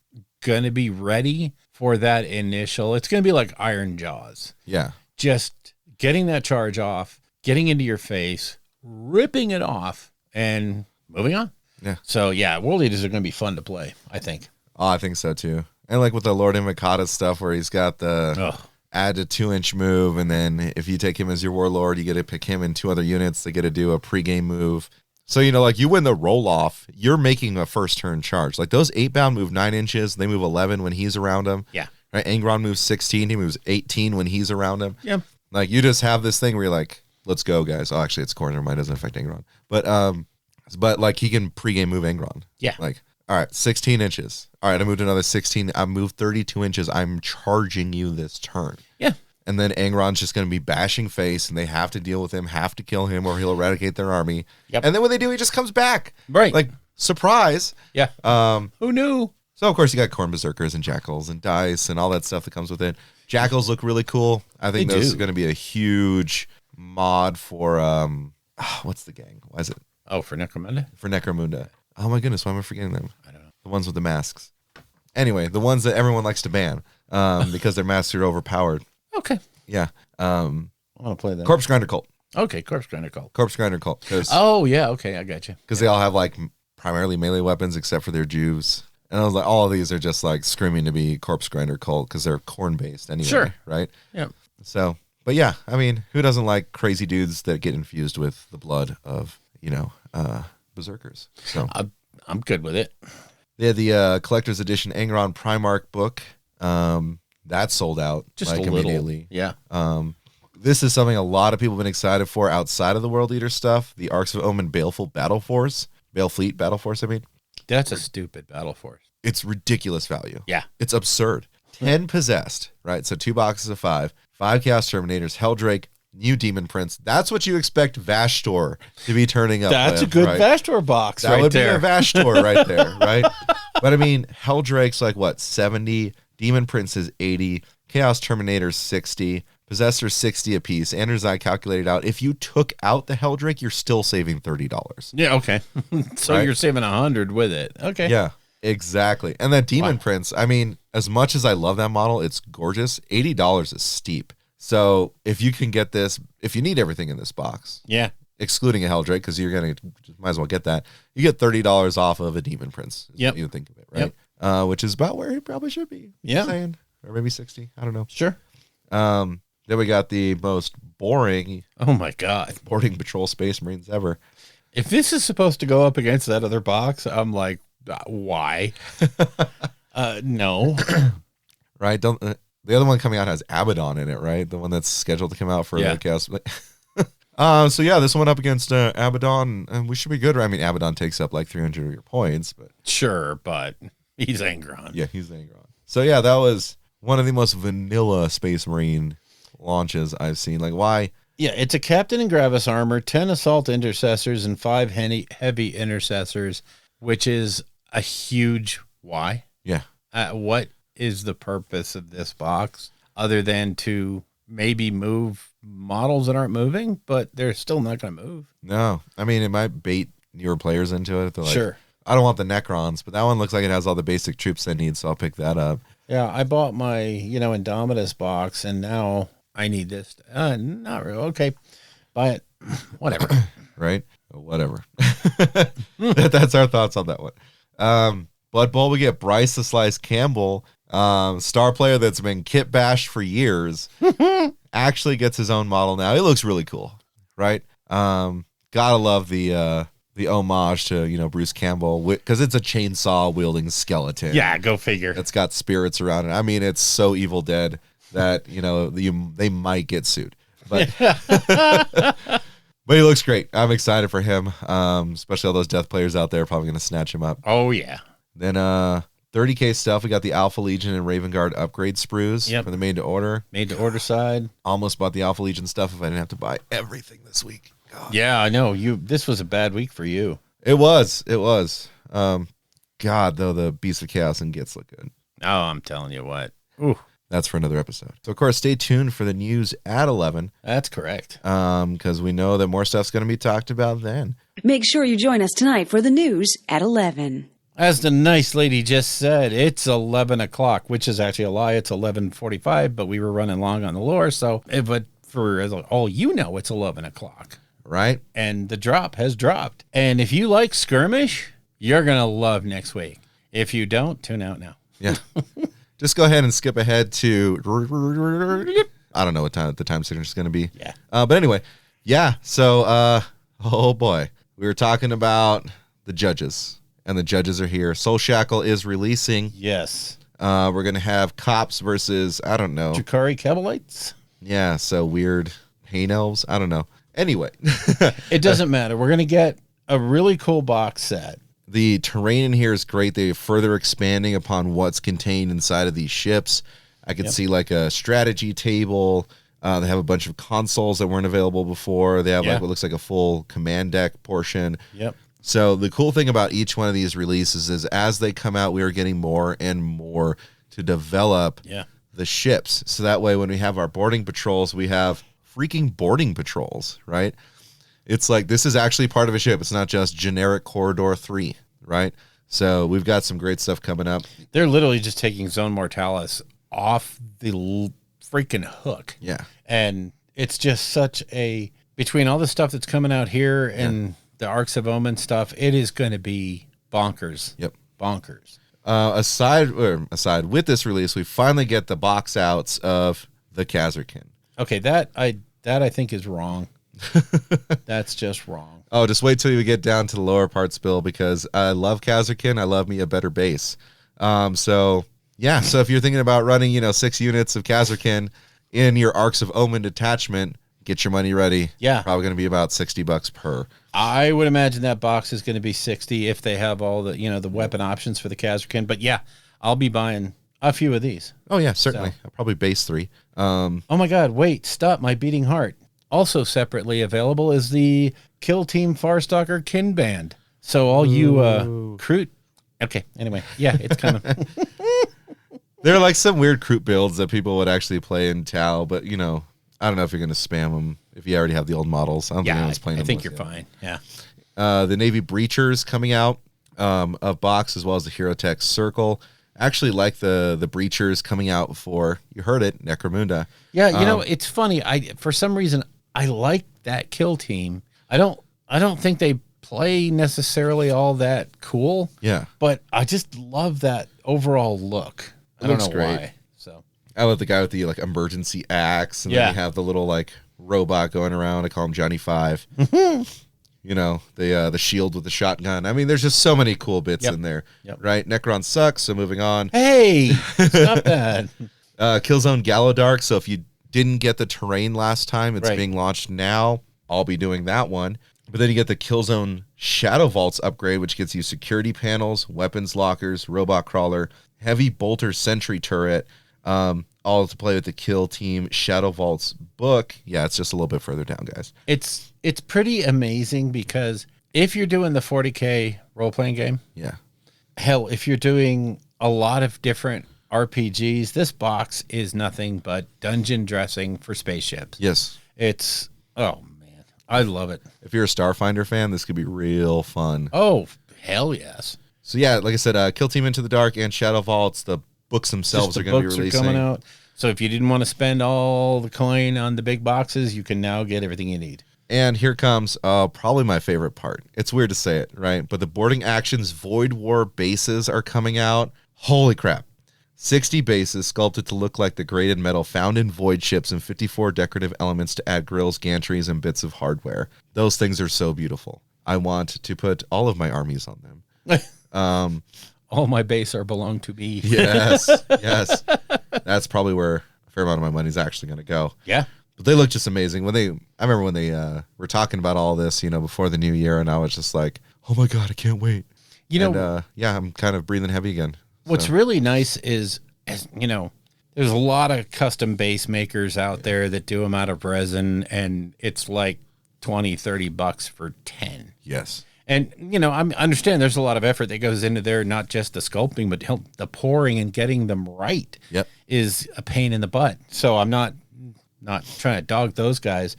Speaker 2: going to be ready for that initial. It's going to be like Iron Jaws.
Speaker 3: Yeah.
Speaker 2: Just getting that charge off, getting into your face, ripping it off, and moving on.
Speaker 3: Yeah.
Speaker 2: So, yeah, World Eaters are going to be fun to play, I think.
Speaker 3: Oh, I think so too. And like with the Lord Invocatus stuff where he's got the add a 2-inch move, and then if you take him as your warlord, you get to pick him and 2 other units. They get to do a pregame move. So, like you win the roll off, you're making a first turn charge. Like those 8-bound move 9 inches, they move 11 when he's around them.
Speaker 2: Yeah.
Speaker 3: Right? Angron moves 16, he moves 18 when he's around him.
Speaker 2: Yeah.
Speaker 3: Like you just have this thing where you're like, let's go, guys. Oh, actually, it's corner. Mine doesn't affect Angron. But like he can pregame move Angron.
Speaker 2: Yeah.
Speaker 3: Like, all right, 16 inches. All right, I moved another 16. I moved 32 inches. I'm charging you this turn.
Speaker 2: Yeah.
Speaker 3: And then Angron's just going to be bashing face, and they have to deal with him, have to kill him, or he'll eradicate their army.
Speaker 2: Yep.
Speaker 3: And then when they do, he just comes back.
Speaker 2: Right.
Speaker 3: Like, surprise.
Speaker 2: Yeah. Who knew?
Speaker 3: So, of course, you got Corn Berserkers and Jackals and Dice and all that stuff that comes with it. Jackals look really cool. I think those are going to be a huge mod for, what's the gang? Why is it?
Speaker 2: Oh, for Necromunda?
Speaker 3: For Necromunda. Oh, my goodness. Why am I forgetting them?
Speaker 2: I don't know.
Speaker 3: The ones with the masks. Anyway, the ones that everyone likes to ban because their masks are overpowered.
Speaker 2: Okay.
Speaker 3: Yeah.
Speaker 2: I want to play that.
Speaker 3: Corpse Grinder Cult.
Speaker 2: Okay, Corpse Grinder Cult.
Speaker 3: Corpse Grinder Cult.
Speaker 2: Oh, yeah. Okay, I got you.
Speaker 3: Because they all have like primarily melee weapons except for their Jews. And I was like, all of these are just like screaming to be Corpse Grinder Cult because they're corn based anyway.
Speaker 2: Sure.
Speaker 3: Right?
Speaker 2: Yeah.
Speaker 3: So, but yeah, I mean, who doesn't like crazy dudes that get infused with the blood of, berserkers? So
Speaker 2: I'm good with it.
Speaker 3: they had the collector's edition Angron Primarch book. That sold out
Speaker 2: Just
Speaker 3: like
Speaker 2: a little.
Speaker 3: immediately.
Speaker 2: Yeah.
Speaker 3: This is something a lot of people have been excited for outside of the World Eater stuff. The Arcs of Omen Baleful Battle Force. Balefleet Battle Force, I mean.
Speaker 2: That's a stupid battle force.
Speaker 3: It's ridiculous value.
Speaker 2: Yeah.
Speaker 3: It's absurd. 10 possessed, right? So 2 boxes of 5. 5 Chaos Terminators, Helldrake, new Demon Prince. That's what you expect Vashtor to be turning up.
Speaker 2: That's
Speaker 3: with,
Speaker 2: a good
Speaker 3: right?
Speaker 2: Vashtor box
Speaker 3: That
Speaker 2: right
Speaker 3: would
Speaker 2: there.
Speaker 3: be a Vashtor right there, right? But I mean, Helldrake's like what, 70? Demon Prince is 80. Chaos Terminator's 60. Possessor's 60 apiece. Anders I calculated out, if you took out the Helldrake, you're still saving $30.
Speaker 2: Yeah, okay. So
Speaker 3: Right?
Speaker 2: you're saving 100 with it. Okay.
Speaker 3: Yeah, exactly. And that Demon Prince, I mean, as much as I love that model, it's gorgeous. $80 is steep. So if you can get this, if you need everything in this box,
Speaker 2: Yeah.
Speaker 3: excluding a Helldrake, because you're going to, might as well get that, you get $30 off of a Demon Prince. Is
Speaker 2: Yep.
Speaker 3: what you think of it, right? Which is about where he probably should be.
Speaker 2: Yeah.
Speaker 3: Saying, or maybe 60. I don't know.
Speaker 2: Sure.
Speaker 3: Then we got the most boring
Speaker 2: Oh my God.
Speaker 3: boarding patrol Space Marines ever.
Speaker 2: If this is supposed to go up against that other box, I'm like, why? No.
Speaker 3: Right? Don't the other one coming out has Abaddon in it, right? The one that's scheduled to come out for
Speaker 2: Yeah.
Speaker 3: the cast. So yeah, this one up against Abaddon, and we should be good. I mean, Abaddon takes up like 300 of your points, but
Speaker 2: Sure, but he's Angron.
Speaker 3: yeah, he's Angron. So yeah, that was one of the most vanilla Space Marine launches I've seen. Like, why?
Speaker 2: Yeah, it's a captain in Gravis armor, 10 assault intercessors, and 5 heavy intercessors, which is a huge why.
Speaker 3: Yeah.
Speaker 2: What is the purpose of this box other than to maybe move models that aren't moving, but they're still not going to move?
Speaker 3: No, I mean, it might bait newer players into it. They're like,
Speaker 2: Sure.
Speaker 3: I don't want the Necrons, but that one looks like it has all the basic troops I need, so I'll pick that up.
Speaker 2: Yeah, I bought my, Indomitus box, and now I need this. Not really. Okay, buy it. Whatever.
Speaker 3: Right? Whatever. That's our thoughts on that one. Blood Bowl, we get Bryce the Slice Campbell, star player that's been kit bashed for years, actually gets his own model now. It looks really cool, right? Gotta love the homage to, Bruce Campbell, because it's a chainsaw wielding skeleton.
Speaker 2: Yeah, go figure.
Speaker 3: It's got spirits around it. I mean, it's so Evil Dead that, they might get sued. But but he looks great. I'm excited for him, especially all those death players out there are probably going to snatch him up.
Speaker 2: Oh, yeah.
Speaker 3: Then 30K stuff, we got the Alpha Legion and Raven Guard upgrade sprues for the made to order.
Speaker 2: Made to order side.
Speaker 3: Almost bought the Alpha Legion stuff if I didn't have to buy everything this week. God.
Speaker 2: Yeah, I know. This was a bad week for you.
Speaker 3: It was. God, though, the Beast of Chaos and Gits look good.
Speaker 2: Oh, I'm telling you what. Ooh,
Speaker 3: That's for another episode. So, of course, stay tuned for the news at 11.
Speaker 2: that's correct.
Speaker 3: Because we know that more stuff's going to be talked about then.
Speaker 4: Make sure you join us tonight for the news at 11.
Speaker 2: As the nice lady just said, it's 11 o'clock, which is actually a lie. It's 11:45, but we were running long on the lore. So, but for all you know, it's 11 o'clock.
Speaker 3: Right?
Speaker 2: And the drop has dropped. And if you like Skirmish, you're going to love next week. If you don't, tune out now.
Speaker 3: Yeah. just go ahead and skip ahead to, I don't know what time the time signature is going to be.
Speaker 2: Yeah.
Speaker 3: But anyway, yeah. So, oh boy, we were talking about the judges, and the judges are here. Soul Shackle is releasing.
Speaker 2: Yes.
Speaker 3: We're going to have Cops versus, I don't know.
Speaker 2: Jakari Kebalites?
Speaker 3: Yeah. So weird Pain Elves. I don't know. Anyway.
Speaker 2: It doesn't matter. We're going to get a really cool box set.
Speaker 3: The terrain in here is great. They're further expanding upon what's contained inside of these ships. I could see like a strategy table. They have a bunch of consoles that weren't available before. They have like what looks like a full command deck portion.
Speaker 2: Yep.
Speaker 3: So the cool thing about each one of these releases is as they come out, we are getting more and more to develop the ships. So that way when we have our boarding patrols, we have freaking boarding patrols, right? It's like this is actually part of a ship. It's not just generic Corridor 3, right? So we've got some great stuff coming up.
Speaker 2: They're literally just taking Zone Mortalis off the freaking hook.
Speaker 3: Yeah.
Speaker 2: And it's just such a, between all the stuff that's coming out here and the Arcs of Omen stuff, it is going to be bonkers.
Speaker 3: Yep.
Speaker 2: Bonkers.
Speaker 3: Aside with this release, we finally get the box outs of the Kazarkin.
Speaker 2: Okay, that I think is wrong. That's just wrong.
Speaker 3: Oh, just wait till you get down to the lower parts, Bill, because I love Kazarkin. I love me a better base. So if you're thinking about running, 6 units of Kazarkin in your Arcs of Omen detachment, get your money ready.
Speaker 2: Yeah.
Speaker 3: Probably going to be about $60 per.
Speaker 2: I would imagine that box is going to be 60 if they have all the, the weapon options for the Kazarkin. But yeah, I'll be buying a few of these.
Speaker 3: Oh yeah, certainly.
Speaker 2: So.
Speaker 3: I'll probably base 3.
Speaker 2: Oh my God, wait, stop my beating heart. Also separately available is the Kill Team Farstalker Kin Band. So all you Kroot. Okay, anyway, yeah, it's coming.
Speaker 3: There are like some weird Kroot builds that people would actually play in Tau, but I don't know if you're going to spam them if you already have the old models. I don't think anyone's playing them.
Speaker 2: I think
Speaker 3: with
Speaker 2: you're
Speaker 3: yet.
Speaker 2: fine. Yeah.
Speaker 3: The Navy Breachers coming out of box, as well as the Hero Tech Circle. Actually like the Breachers coming out for, you heard it, Necromunda.
Speaker 2: Yeah, it's funny. For some reason I like that Kill Team. I don't think they play necessarily all that cool.
Speaker 3: Yeah.
Speaker 2: But I just love that overall look. I don't know why. So
Speaker 3: I love the guy with the like emergency axe, and then you have the little like robot going around. I call him Johnny 5. The shield with the shotgun. I mean, there's just so many cool bits in there. Yep. Right? Necron sucks, so moving on.
Speaker 2: Hey, stop that.
Speaker 3: Killzone Gallowdark. So if you didn't get the terrain last time, it's being launched now. I'll be doing that one. But then you get the Killzone Shadow Vaults upgrade, which gets you security panels, weapons lockers, robot crawler, heavy bolter sentry turret, all to play with the Kill Team Shadow Vaults book. Yeah, it's just a little bit further down, guys.
Speaker 2: It's pretty amazing because if you're doing the 40K role-playing game, hell, if you're doing a lot of different RPGs, this box is nothing but dungeon dressing for spaceships.
Speaker 3: Yes.
Speaker 2: It's, oh man, I love it.
Speaker 3: If you're a Starfinder fan, this could be real fun.
Speaker 2: Oh, hell yes.
Speaker 3: So yeah, like I said, Kill Team Into the Dark and Shadow Vaults, the books themselves are going to be releasing.
Speaker 2: Coming out. So if you didn't want to spend all the coin on the big boxes, you can now get everything you need.
Speaker 3: And here comes probably my favorite part. It's weird to say it, right? But the Boarding Actions Void War bases are coming out. Holy crap. 60 bases sculpted to look like the graded metal found in void ships and 54 decorative elements to add grills, gantries, and bits of hardware. Those things are so beautiful. I want to put all of my armies on them.
Speaker 2: All my base are belong to me.
Speaker 3: Yes. That's probably where a fair amount of my money is actually going to go.
Speaker 2: Yeah.
Speaker 3: But they look just amazing. I remember when they were talking about all this, before the new year, and I was just like, oh my God, I can't wait. I'm kind of breathing heavy again.
Speaker 2: What's really nice is, there's a lot of custom base makers out there that do them out of resin, and it's like $20-$30 for 10.
Speaker 3: Yes.
Speaker 2: And, I understand there's a lot of effort that goes into there, not just the sculpting, but the pouring and getting them right is a pain in the butt. So I'm not trying to dog those guys,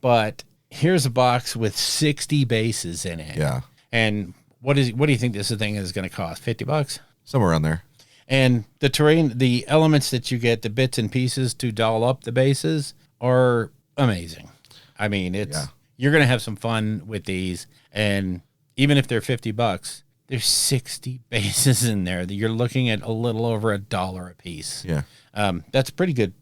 Speaker 2: but here's a box with 60 bases in it.
Speaker 3: Yeah.
Speaker 2: And what do you think this thing is going to cost? $50?
Speaker 3: Somewhere around there.
Speaker 2: And the terrain, the elements that you get, the bits and pieces to doll up the bases are amazing. I mean, you're going to have some fun with these. And even if they're $50, There's 60 bases in there that you're looking at a little over $1 a piece.
Speaker 3: Yeah.
Speaker 2: That's pretty good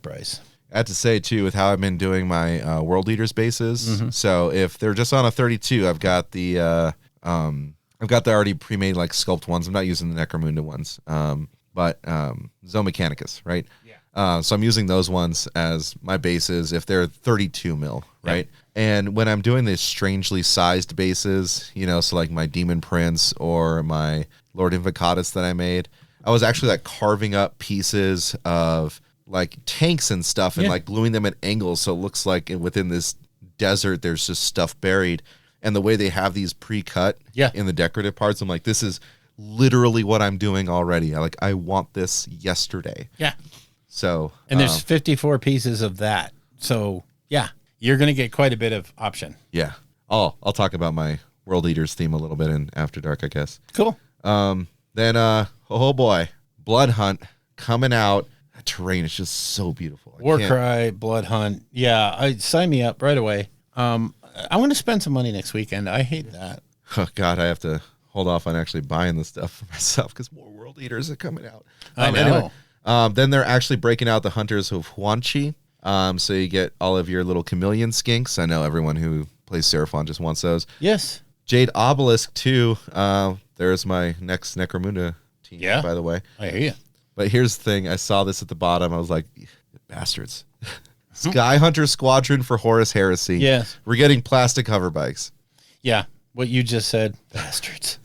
Speaker 2: price.
Speaker 3: I have to say too, with how I've been doing my World Eaters bases. So if they're just on a 32, I've got the already pre-made like sculpt ones. I'm not using the Necromunda ones, but Zone Mechanicus, right? Yeah. So I'm using those ones as my bases if they're 32 mil, right? Yeah. And when I'm doing these strangely sized bases, so like my Demon Prince or my Lord Invocatus that I made, I was actually like carving up pieces of like tanks and stuff and like gluing them at angles so it looks like within this desert there's just stuff buried. And the way they have these pre-cut in the decorative parts, I'm like, this is literally what I'm doing already. I want this yesterday.
Speaker 2: Yeah.
Speaker 3: So
Speaker 2: and there's 54 pieces of that. So yeah, you're gonna get quite a bit of option.
Speaker 3: Yeah. I'll talk about my World Eaters theme a little bit in After Dark, I guess.
Speaker 2: Cool.
Speaker 3: Then oh boy, Blood Hunt coming out. That terrain is just so beautiful.
Speaker 2: Warcry, Blood Hunt. Yeah, sign me up right away. I want to spend some money next weekend. I hate that.
Speaker 3: Oh God, I have to hold off on actually buying the stuff for myself because more World Eaters are coming out.
Speaker 2: I know.
Speaker 3: Anyway, then they're actually breaking out the Hunters of Huanchi. So you get all of your little chameleon skinks. I know everyone who plays Seraphon just wants those.
Speaker 2: Yes.
Speaker 3: Jade Obelisk too. There's my next Necromunda team, by the way.
Speaker 2: I hear you.
Speaker 3: But here's the thing. I saw this at the bottom. I was like, bastards. Sky Hunter Squadron for Horus Heresy.
Speaker 2: Yes.
Speaker 3: We're getting plastic hover bikes.
Speaker 2: Yeah. What you just said. Bastards.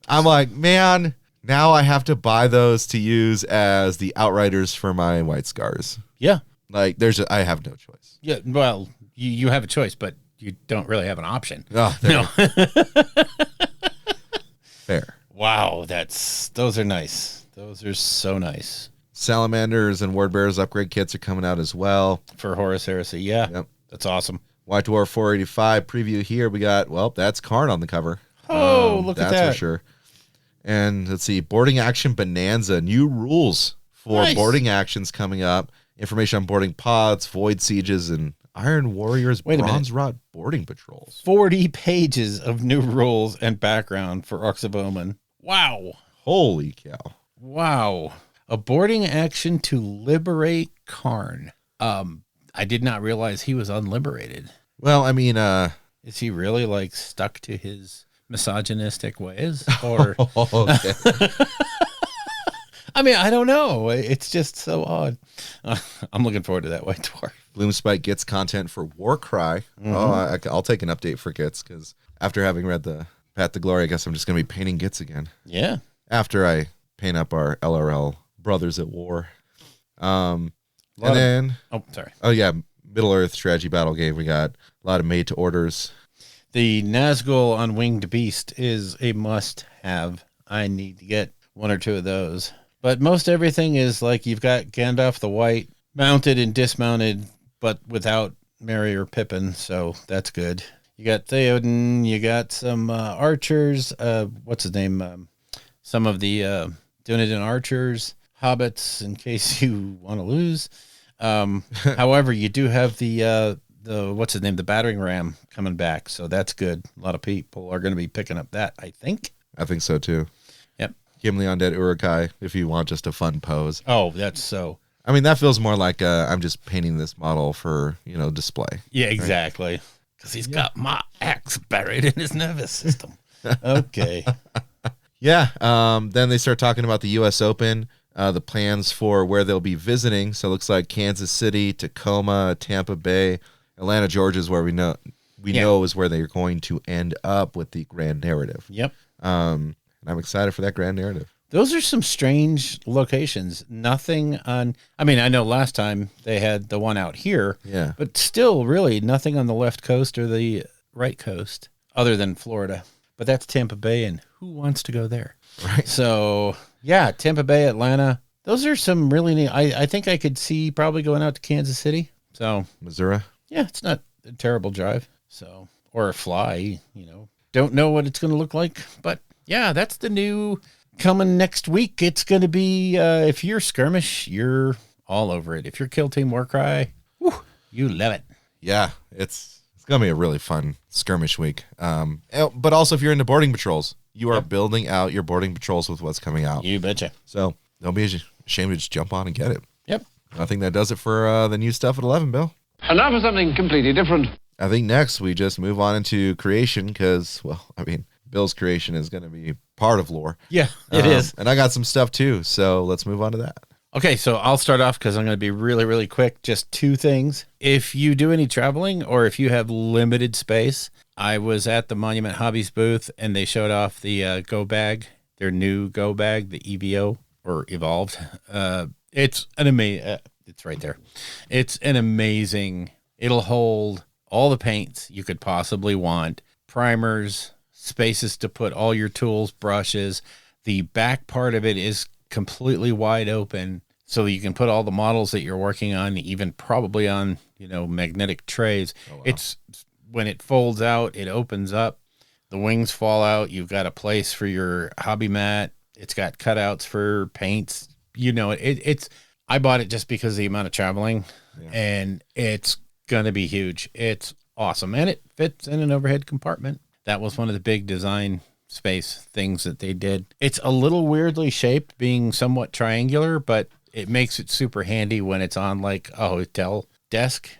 Speaker 3: I'm like, man, now I have to buy those to use as the Outriders for my White Scars.
Speaker 2: Yeah.
Speaker 3: Like, I have no choice.
Speaker 2: Yeah. Well, you have a choice, but you don't really have an option.
Speaker 3: Oh,
Speaker 2: no.
Speaker 3: Fair.
Speaker 2: Wow. Those are nice. Those are so nice.
Speaker 3: Salamanders and Word Bearers upgrade kits are coming out as well.
Speaker 2: For Horus Heresy, yeah.
Speaker 3: Yep.
Speaker 2: That's awesome.
Speaker 3: White Dwarf 485 preview here. We got, that's Karn on the cover.
Speaker 2: Oh, look at that.
Speaker 3: That's for sure. And let's see, Boarding Action Bonanza. New rules for boarding actions coming up. Information on boarding pods, Void Sieges, and Iron Warriors Bronze Rod boarding patrols.
Speaker 2: 40 pages of new rules and background for Orcs of Omen. Wow.
Speaker 3: Holy cow.
Speaker 2: Wow. A boarding action to liberate Karn. I did not realize he was unliberated.
Speaker 3: Well, I mean,
Speaker 2: is he really like stuck to his misogynistic ways? Or
Speaker 3: okay.
Speaker 2: I mean, I don't know. It's just so odd. I'm looking forward to that White Dwarf.
Speaker 3: Gloomspite gets content for Warcry. I'll take an update for Gits because after having read the Path to Glory, I guess I'm just going to be painting Gits again.
Speaker 2: Yeah.
Speaker 3: After I paint up our LRL Brothers at War. Oh, yeah, Middle Earth strategy battle game. We got a lot of made to orders.
Speaker 2: The Nazgul on Winged Beast is a must-have. I need to get one or two of those. But most everything is like you've got Gandalf the White mounted and dismounted, but without Merry or Pippin, so that's good. You got Theoden, you got some archers, what's his name? Some of the Dunedain archers, hobbits, in case you want to lose. However, you do have the what's his name? The battering ram coming back, so that's good. A lot of people are going to be picking up that, I think.
Speaker 3: I think so, too.
Speaker 2: Yep.
Speaker 3: Gimli Undead Urukai, if you want just a fun pose.
Speaker 2: Oh, that's so...
Speaker 3: I mean, that feels more like I'm just painting this model for, display.
Speaker 2: Yeah, exactly. Because he's got my axe buried in his nervous system. Okay.
Speaker 3: Yeah. Then they start talking about the U.S. Open, the plans for where they'll be visiting. So it looks like Kansas City, Tacoma, Tampa Bay, Atlanta, Georgia is where we know is where they're going to end up with the grand narrative.
Speaker 2: Yep.
Speaker 3: And I'm excited for that grand narrative.
Speaker 2: Those are some strange locations. Nothing on, I mean, I know last time they had the one out here, but still really nothing on the left coast or the right coast other than Florida. But that's Tampa Bay, and who wants to go there?
Speaker 3: Right.
Speaker 2: So, yeah, Tampa Bay, Atlanta. Those are some really neat. I think I could see probably going out to Kansas City. So,
Speaker 3: Missouri.
Speaker 2: Yeah, it's not a terrible drive. So, or a fly, Don't know what it's going to look like, but yeah, that's the new... Coming next week, it's going to be, if you're Skirmish, you're all over it. If you're Kill Team Warcry, you love it.
Speaker 3: Yeah, it's gonna be a really fun skirmish week. But also if you're into boarding patrols, you are building out your boarding patrols with what's coming out.
Speaker 2: You betcha.
Speaker 3: So don't be ashamed to just jump on and get it.
Speaker 2: Yep.
Speaker 3: I think that does it for the new stuff at 11, Bill.
Speaker 5: And now for something completely different.
Speaker 3: I think next we just move on into creation because, well, I mean, Bill's creation is going to be part of lore.
Speaker 2: Yeah, it is.
Speaker 3: And I got some stuff too, so let's move on to that.
Speaker 2: Okay, so I'll start off because I'm going to be really, really quick. Just 2 things. If you do any traveling or if you have limited space, I was at the Monument Hobbies booth and they showed off the Go Bag, their new Go Bag, the EVO or Evolved. It's an amazing, it's right there. It's an amazing, it'll hold all the paints you could possibly want, primers, spaces to put all your tools, brushes. The back part of it is completely wide open so you can put all the models that you're working on, even probably on, magnetic trays. Oh, wow. It's when it folds out, it opens up, the wings fall out. You've got a place for your hobby mat. It's got cutouts for paints. It's, I bought it just because of the amount of traveling and it's going to be huge. It's awesome. And it fits in an overhead compartment. That was one of the big design space things that they did. It's a little weirdly shaped, being somewhat triangular, but it makes it super handy when it's on like a hotel desk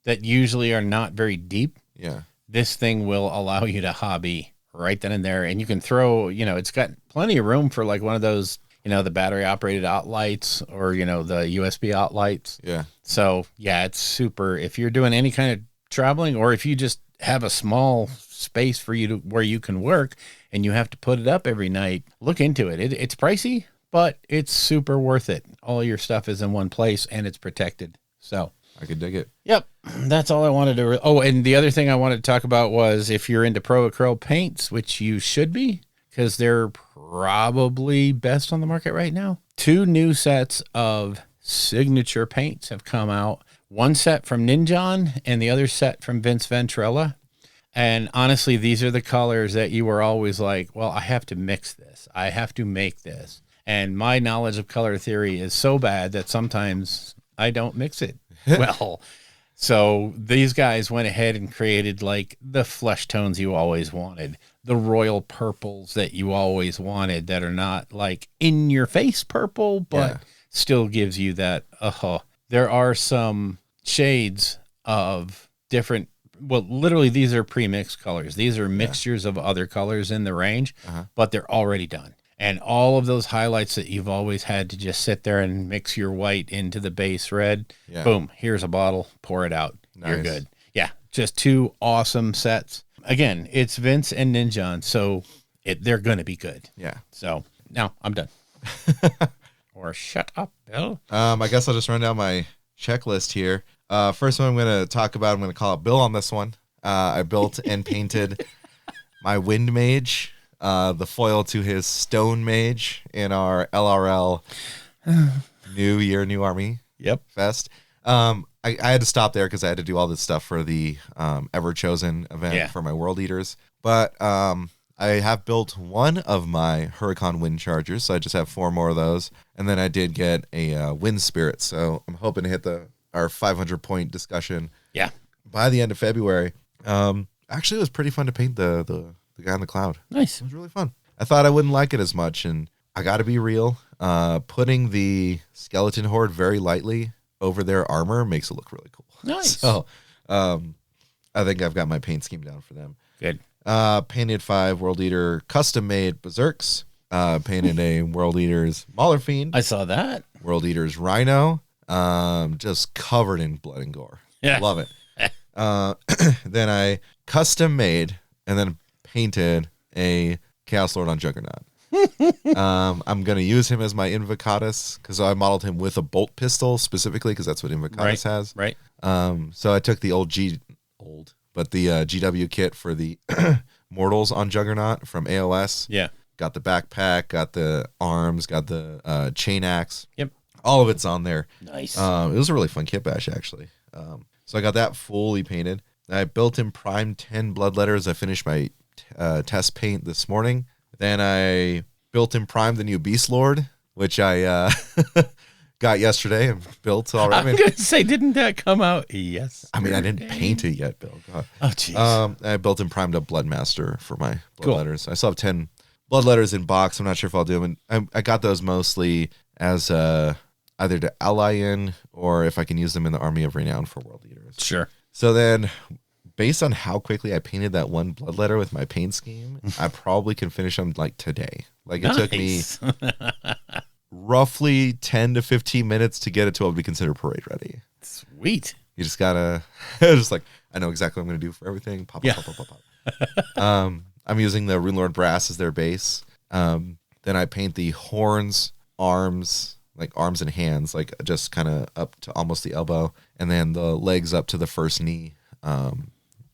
Speaker 2: that usually are not very deep.
Speaker 3: Yeah.
Speaker 2: This thing will allow you to hobby right then and there. And you can throw, it's got plenty of room for like one of those, the battery operated out lights or, the USB out lights.
Speaker 3: Yeah.
Speaker 2: So yeah, it's super. If you're doing any kind of traveling or if you just have a small space for you to where you can work and you have to put it up every night, look into it. It's pricey, but it's super worth it. All your stuff is in one place and it's protected. So
Speaker 3: I could dig it.
Speaker 2: Yep. That's all I wanted to. And the other thing I wanted to talk about was if you're into Pro Acryl paints, which you should be, because they're probably best on the market right now. 2 new sets of signature paints have come out. One set from Ninjon and the other set from Vince Venturella. And honestly, these are the colors that you were always like, well, I have to mix this. I have to make this. And my knowledge of color theory is so bad that sometimes I don't mix it well. So these guys went ahead and created like the flesh tones you always wanted, the royal purples that you always wanted that are not like in your face purple, but still gives you that, There are some shades of different, well, literally these are pre-mixed colors. These are mixtures of other colors in the range, but they're already done. And all of those highlights that you've always had to just sit there and mix your white into the base red, boom, here's a bottle, pour it out. Nice. You're good. Yeah, just 2 awesome sets. Again, it's Vince and Ninjon, so they're going to be good.
Speaker 3: Yeah.
Speaker 2: So now I'm done. Or shut up, Bill.
Speaker 3: I guess I'll just run down my checklist here. First one I'm going to talk about, I'm going to call out Bill on this one. I built and painted my Wind Mage, the foil to his Stone Mage in our LRL New Year, New Army Fest. I had to stop there because I had to do all this stuff for the Ever Chosen event for my World Eaters. But I have built one of my Huracan Wind Chargers, so I just have 4 more of those. And then I did get a Wind Spirit, so I'm hoping to hit our 500-point discussion by the end of February. Actually, it was pretty fun to paint the guy on the cloud.
Speaker 2: Nice.
Speaker 3: It was really fun. I thought I wouldn't like it as much, and I got to be real. Putting the skeleton horde very lightly over their armor makes it look really cool.
Speaker 2: Nice.
Speaker 3: So I think I've got my paint scheme down for them.
Speaker 2: Good.
Speaker 3: Painted 5 World Eater custom-made Berserks. Painted a World Eater's Mauler Fiend.
Speaker 2: I saw that.
Speaker 3: World Eater's Rhino. Just covered in blood and gore.
Speaker 2: Yeah.
Speaker 3: Love it. Then I custom-made and then painted a Chaos Lord on Juggernaut. I'm going to use him as my Invocatus because I modeled him with a bolt pistol specifically because that's what Invocatus has.
Speaker 2: Right.
Speaker 3: So I took the GW kit for the Mortals on Juggernaut from AOS.
Speaker 2: Yeah.
Speaker 3: Got the backpack, got the arms, got the chain axe.
Speaker 2: Yep.
Speaker 3: All of it's on there.
Speaker 2: Nice.
Speaker 3: It was a really fun kit bash, actually. So I got that fully painted. I built in prime 10 bloodletters. I finished my test paint this morning. Then I built in prime the new Beast Lord, which I got yesterday and built already.
Speaker 2: I'm gonna say, didn't that come out? Yes.
Speaker 3: I mean, I didn't paint it yet, Bill. God.
Speaker 2: Oh, jeez.
Speaker 3: I built and primed up Bloodmaster for my blood
Speaker 2: Cool.
Speaker 3: letters. I still have 10 blood letters in box. I'm not sure if I'll do them. And I got those mostly as either to ally in or if I can use them in the Army of Renown for World Leaders.
Speaker 2: Sure.
Speaker 3: So then, based on how quickly I painted that one blood letter with my paint scheme, I probably can finish them like today. Like it took me roughly 10 to 15 minutes to get it to be considered parade ready.
Speaker 2: Sweet.
Speaker 3: You just gotta, just like, I know exactly what I'm gonna do for everything. Pop,
Speaker 2: Yeah.
Speaker 3: pop, pop, pop, pop. I'm using the Runelord Brass as their base. Then I paint the horns, arms, like arms and hands, like just kind of up to almost the elbow, and then the legs up to the first knee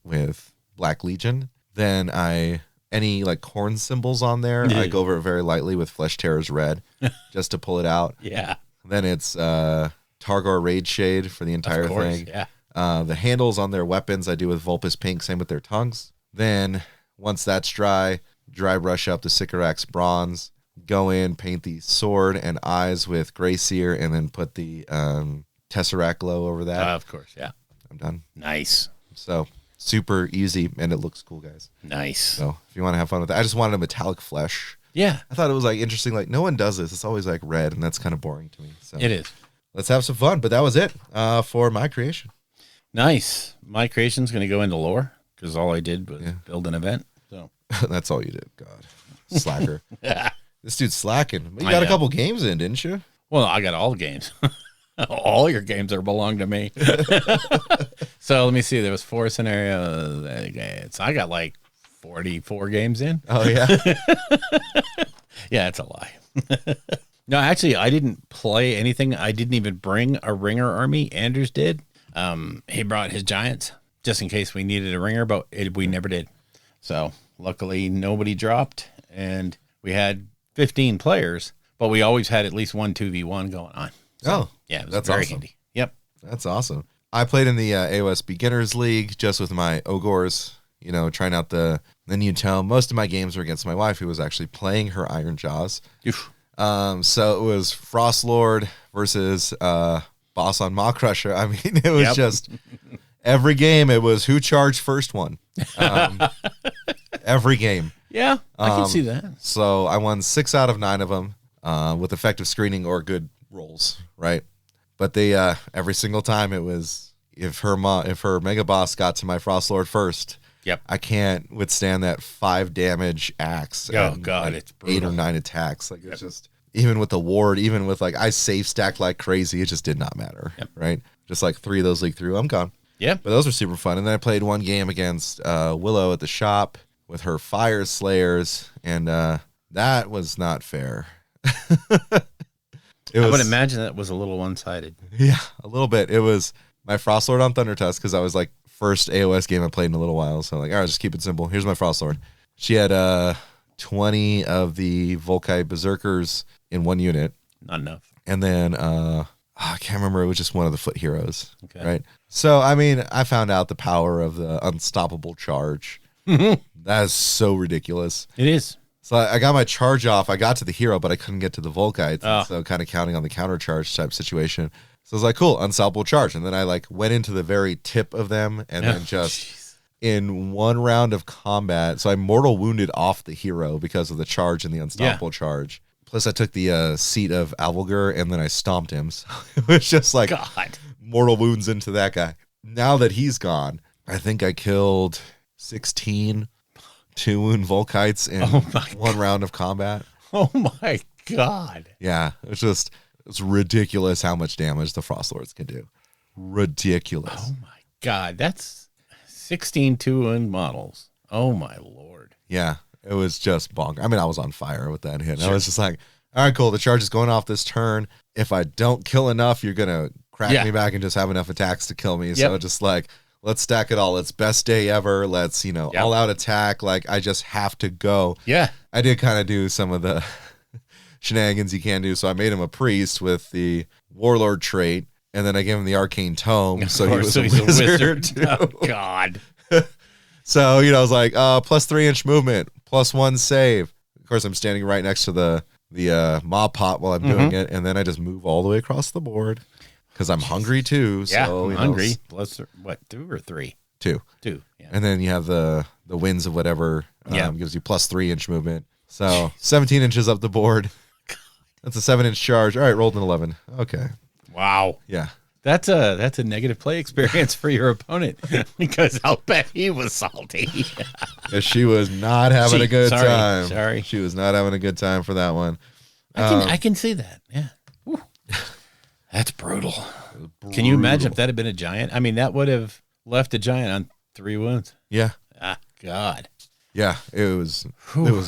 Speaker 3: with Black Legion. Then any like horn symbols on there, I go over it very lightly with Flesh Terror's red just to pull it out.
Speaker 2: Yeah.
Speaker 3: Then it's Targor Raid Shade for the entire
Speaker 2: Of course,
Speaker 3: thing.
Speaker 2: yeah.
Speaker 3: The handles on their weapons I do with Vulpus Pink, same with their tongues. Then once that's dry brush up the Sycorax Bronze, go in, paint the sword and eyes with Grey Seer, and then put the Tesseract glow over that.
Speaker 2: Of course, yeah.
Speaker 3: I'm done.
Speaker 2: Nice.
Speaker 3: So super easy, and it looks cool, guys.
Speaker 2: Nice.
Speaker 3: So if you want to have fun with that, I just wanted a metallic flesh.
Speaker 2: Yeah,
Speaker 3: I thought it was like interesting. Like no one does this. It's always like red, and that's kind of boring to me. So
Speaker 2: it is.
Speaker 3: let's have some fun. But that was it for my creation.
Speaker 2: Nice. My creation's going to go into lore because all I did was build an event. So
Speaker 3: That's all you did. God, slacker.
Speaker 2: yeah.
Speaker 3: This dude's slacking. You
Speaker 2: I
Speaker 3: got a
Speaker 2: know.
Speaker 3: couple games in, didn't you?
Speaker 2: Well, I got all the games. All your games are belong to me. So let me see. There was 4 scenarios. I got like 44 games in.
Speaker 3: Oh yeah.
Speaker 2: Yeah, it's a lie. No, actually, I didn't play anything. I didn't even bring a ringer army. Anders did. He brought his giants just in case we needed a ringer, but we never did. So luckily, nobody dropped, and we had 15 players, but we always had at least one 2v1 going on.
Speaker 3: Oh,
Speaker 2: Yeah, it was
Speaker 3: that's
Speaker 2: very
Speaker 3: awesome.
Speaker 2: handy. Yep.
Speaker 3: That's awesome. I played in the AOS Beginners League just with my Ogors, trying out the new tome. Most of my games were against my wife, who was actually playing her Iron Jaws.
Speaker 2: Oof.
Speaker 3: So it was Frost Lord versus Boss on Maw Crusher. I mean, it was just every game. It was who charged first one. Every game.
Speaker 2: Yeah, I can see that.
Speaker 3: So I won 6 out of 9 of them with effective screening or good rolls, right? But they every single time it was if her Mega Boss got to my Frost Lord first.
Speaker 2: Yep.
Speaker 3: I can't withstand that 5 damage axe.
Speaker 2: Oh,
Speaker 3: and,
Speaker 2: God,
Speaker 3: like,
Speaker 2: it's
Speaker 3: 8 or
Speaker 2: brutal.
Speaker 3: 9 attacks. Like it's just even with the ward, even with like I safe stacked like crazy, it just did not matter.
Speaker 2: Yep.
Speaker 3: Right? Just like 3 of those leak through, I'm gone.
Speaker 2: Yeah.
Speaker 3: But those were super fun. And then I played one game against Willow at the shop with her Fire Slayers, and that was not fair.
Speaker 2: I would imagine that was a little one-sided.
Speaker 3: Yeah, a little bit. It was my Frost Lord on Thunder Tusk because I was like first AOS game I played in a little while. So like, all right, just keep it simple. Here's my Frost Lord. She had 20 of the Volkite Berserkers in one unit.
Speaker 2: Not enough.
Speaker 3: And then I can't remember. It was just one of the foot heroes.
Speaker 2: Okay.
Speaker 3: Right. So, I mean, I found out the power of the unstoppable charge. That is so ridiculous.
Speaker 2: It is.
Speaker 3: So I got my charge off. I got to the hero, but I couldn't get to the Volkites.
Speaker 2: Oh.
Speaker 3: So kind of counting on the counter charge type situation. So I was like, cool, unstoppable charge. And then I like went into the very tip of them and then just
Speaker 2: Jeez.
Speaker 3: in one round of combat. So I mortal wounded off the hero because of the charge and the unstoppable charge. Plus I took the seat of Avalgur and then I stomped him. So it was just like
Speaker 2: God.
Speaker 3: mortal wounds into that guy. Now that he's gone, I think I killed 16 2-wound Volkites in one round of combat.
Speaker 2: Oh my God.
Speaker 3: Yeah, it's ridiculous how much damage the Frost Lords can do. Ridiculous.
Speaker 2: Oh my God. That's 16 2-in models. Oh my Lord.
Speaker 3: Yeah, it was just bonk. I mean, I was on fire with that hit.
Speaker 2: Sure.
Speaker 3: I was just like, all right, cool. The charge is going off this turn. If I don't kill enough, you're going to crack me back and just have enough attacks to kill me. So just like, let's stack it all. It's best day ever. Let's, all out attack. Like, I just have to go.
Speaker 2: Yeah.
Speaker 3: I did kind of do some of the shenanigans you can do. So I made him a priest with the warlord trait, and then I gave him the arcane tome. So
Speaker 2: Of course,
Speaker 3: he's a wizard. Too.
Speaker 2: Oh God.
Speaker 3: So, I was like, plus 3-inch movement, plus 1 save. Of course, I'm standing right next to the the mop pot while I'm doing it, and then I just move all the way across the board because I'm hungry too.
Speaker 2: Yeah,
Speaker 3: So,
Speaker 2: I'm
Speaker 3: you know,
Speaker 2: hungry. Plus, what, 2 or 3?
Speaker 3: 2.
Speaker 2: 2. Yeah.
Speaker 3: And then you have the winds of whatever
Speaker 2: Yeah.
Speaker 3: gives you plus 3-inch movement. So 17 inches up the board. That's a 7-inch charge. All right, rolled an 11. Okay.
Speaker 2: Wow.
Speaker 3: Yeah.
Speaker 2: That's a negative play experience for your opponent because I'll bet he was salty.
Speaker 3: Yeah, she was not having a good time.
Speaker 2: Sorry.
Speaker 3: She was not having a good time for that one.
Speaker 2: I can see that. Yeah. Whew. That's brutal. Can you imagine if that had been a giant? I mean, that would have left a giant on 3 wounds.
Speaker 3: Yeah.
Speaker 2: Ah, God.
Speaker 3: Yeah. It was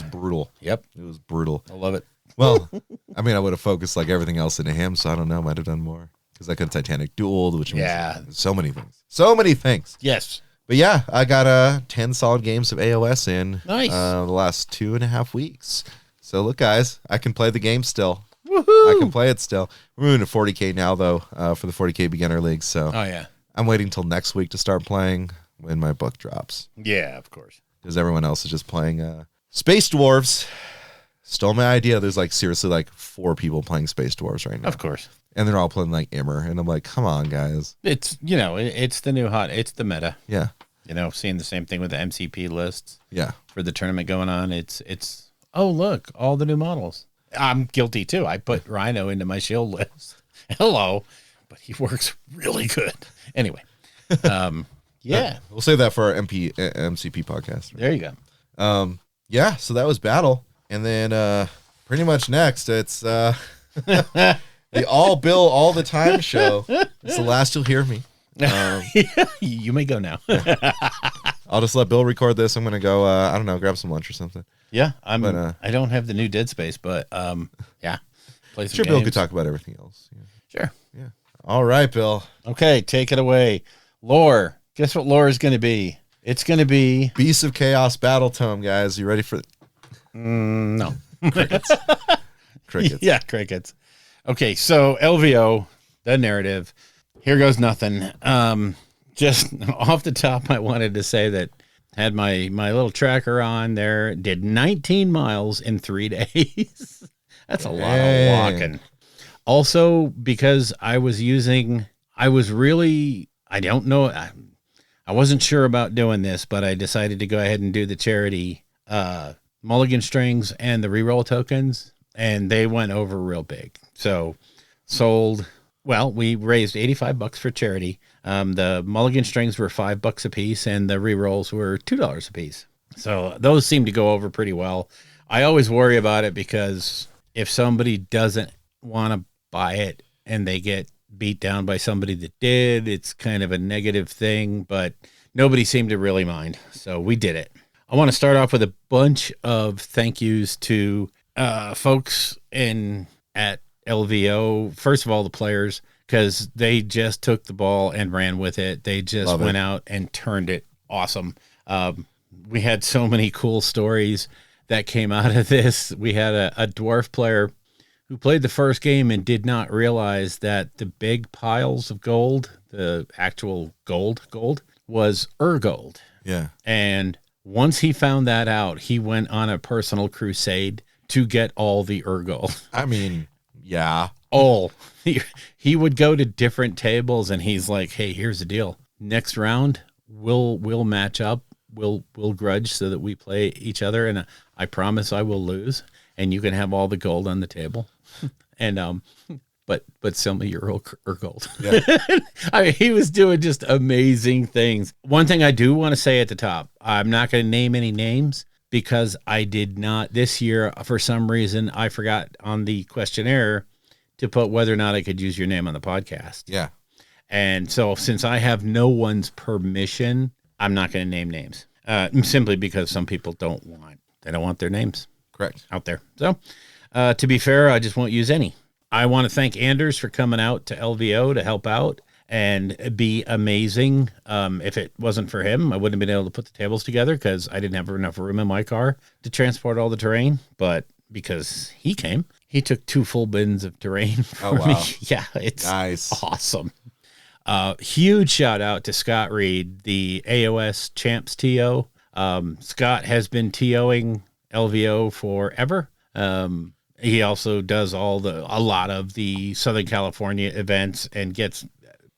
Speaker 3: brutal.
Speaker 2: Yep.
Speaker 3: It was brutal.
Speaker 2: I love it.
Speaker 3: Well, I mean, I would have focused like everything else into him, so I don't know. Might have done more because I could have Titanic dueled, which means so many things. So many things.
Speaker 2: Yes.
Speaker 3: But yeah, I got 10 solid games of AOS in
Speaker 2: Nice.
Speaker 3: the last 2.5 weeks. So look, guys, I can play the game still.
Speaker 2: Woohoo.
Speaker 3: I can play it still. We're moving to 40K now, though, for the 40K beginner league. So
Speaker 2: Oh, yeah.
Speaker 3: I'm waiting until next week to start playing when my book drops
Speaker 2: Yeah, of course.
Speaker 3: because everyone else is just playing Space Dwarves. Stole my idea. There's like seriously like 4 people playing Space Dwarves right now.
Speaker 2: Of course.
Speaker 3: And they're all playing like Immer. And I'm like, come on, guys.
Speaker 2: It's, it's the new hot. It's the meta.
Speaker 3: Yeah.
Speaker 2: Seeing the same thing with the MCP lists
Speaker 3: Yeah.
Speaker 2: for the tournament going on. It's oh, look, all the new models. I'm guilty too. I put Rhino into my shield list. Hello. But he works really good. Anyway. Yeah.
Speaker 3: We'll save that for our MCP podcast.
Speaker 2: There you go.
Speaker 3: Yeah, so that was Battle. And then pretty much next, it's the All Bill All the Time show. It's the last you'll hear me.
Speaker 2: You may go now.
Speaker 3: I'll just let Bill record this. I'm going to go, I don't know, grab some lunch or something.
Speaker 2: Yeah.
Speaker 3: But,
Speaker 2: I don't have the new Dead Space, but yeah. Play some
Speaker 3: Sure, Bill
Speaker 2: games.
Speaker 3: could talk about everything else. Yeah.
Speaker 2: Sure.
Speaker 3: Yeah. All right, Bill.
Speaker 2: Okay, take it away. Lore. Guess what lore is going to be? It's going to be
Speaker 3: Beasts of Chaos Battle Tome, guys. You ready for
Speaker 2: no.
Speaker 3: crickets? Crickets.
Speaker 2: Yeah, crickets. Okay, so LVO, the narrative. Here goes nothing. Just off the top, I wanted to say that had my little tracker on there, did 19 miles in 3 days. That's a lot of walking. Also, because I wasn't sure about doing this, but I decided to go ahead and do the charity mulligan strings and the reroll tokens, and they went over real big. So we raised $85 for charity. The mulligan strings were $5 a piece, and the rerolls were $2 a piece. So those seem to go over pretty well. I always worry about it because if somebody doesn't want to buy it and they get beat down by somebody that did, it's kind of a negative thing, but nobody seemed to really mind. So we did it. I want to start off with a bunch of thank yous to folks at LVO. First of all, the players, because they just took the ball and ran with it. They just went out and turned it awesome. We had so many cool stories that came out of this. We had a dwarf player who played the first game and did not realize that the big piles of gold, the actual gold, was gold.
Speaker 3: Yeah.
Speaker 2: And once he found that out, he went on a personal crusade to get all the gold.
Speaker 3: I mean, yeah.
Speaker 2: All. He would go to different tables and he's like, hey, here's the deal. Next round, we'll match up. We'll grudge so that we play each other. And I promise I will lose. And you can have all the gold on the table. And but sell me your gold. Yeah. I mean, he was doing just amazing things. One thing I do want to say at the top, I'm not going to name any names because I did not this year. For some reason, I forgot on the questionnaire to put whether or not I could use your name on the podcast.
Speaker 3: Yeah.
Speaker 2: And so since I have no one's permission, I'm not going to name names simply because some people don't want their names
Speaker 3: Correct.
Speaker 2: out there. So to be fair, I just won't use any. I want to thank Anders for coming out to LVO to help out and be amazing. If it wasn't for him, I wouldn't have been able to put the tables together because I didn't have enough room in my car to transport all the terrain. But because he came, he took 2 full bins of terrain for me. Yeah, it's
Speaker 3: nice.
Speaker 2: Awesome. Huge shout out to Scott Reed, the AOS Champs TO. Scott has been TOing LVO forever. He also does a lot of the Southern California events and gets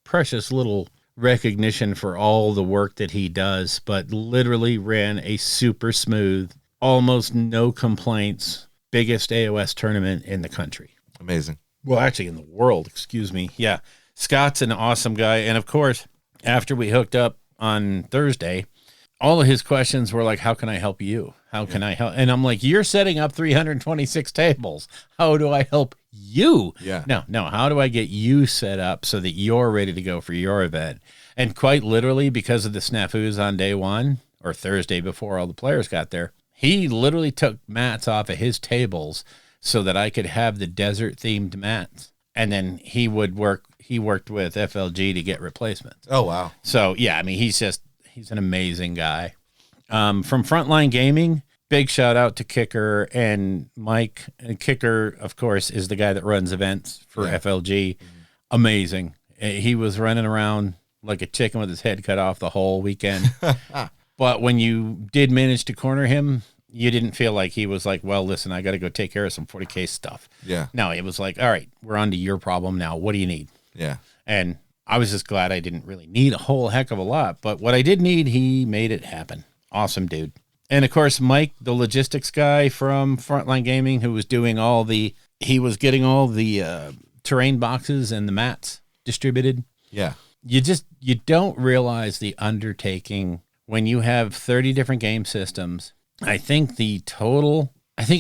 Speaker 2: precious little recognition for all the work that he does, but literally ran a super smooth, almost no complaints, biggest AOS tournament in the country.
Speaker 3: Amazing.
Speaker 2: Well, actually in the world, excuse me. Yeah. Scott's an awesome guy. And of course, after we hooked up on Thursday, all of his questions were like, how can I help you? How can I help? And I'm like, you're setting up 326 tables. How do I help you?
Speaker 3: Yeah.
Speaker 2: No. How do I get you set up so that you're ready to go for your event? And quite literally, because of the snafus on day one or Thursday before all the players got there, he literally took mats off of his tables so that I could have the desert themed mats. And then he worked with FLG to get replacements.
Speaker 3: Oh, wow.
Speaker 2: So yeah, I mean, he's an amazing guy. From Frontline Gaming, big shout out to Kicker and Mike. And Kicker, of course, is the guy that runs events for FLG. Amazing. He was running around like a chicken with his head cut off the whole weekend. But when you did manage to corner him, you didn't feel like he was like, well, listen, I got to go take care of some 40K stuff.
Speaker 3: Yeah.
Speaker 2: No, it was like, all right, we're on to your problem now. What do you need?
Speaker 3: Yeah.
Speaker 2: And I was just glad I didn't really need a whole heck of a lot. But what I did need, he made it happen. Awesome dude. And of course, Mike, the logistics guy from Frontline Gaming, who was doing he was getting all the terrain boxes and the mats distributed.
Speaker 3: Yeah.
Speaker 2: You don't realize the undertaking when you have 30 different game systems. I think it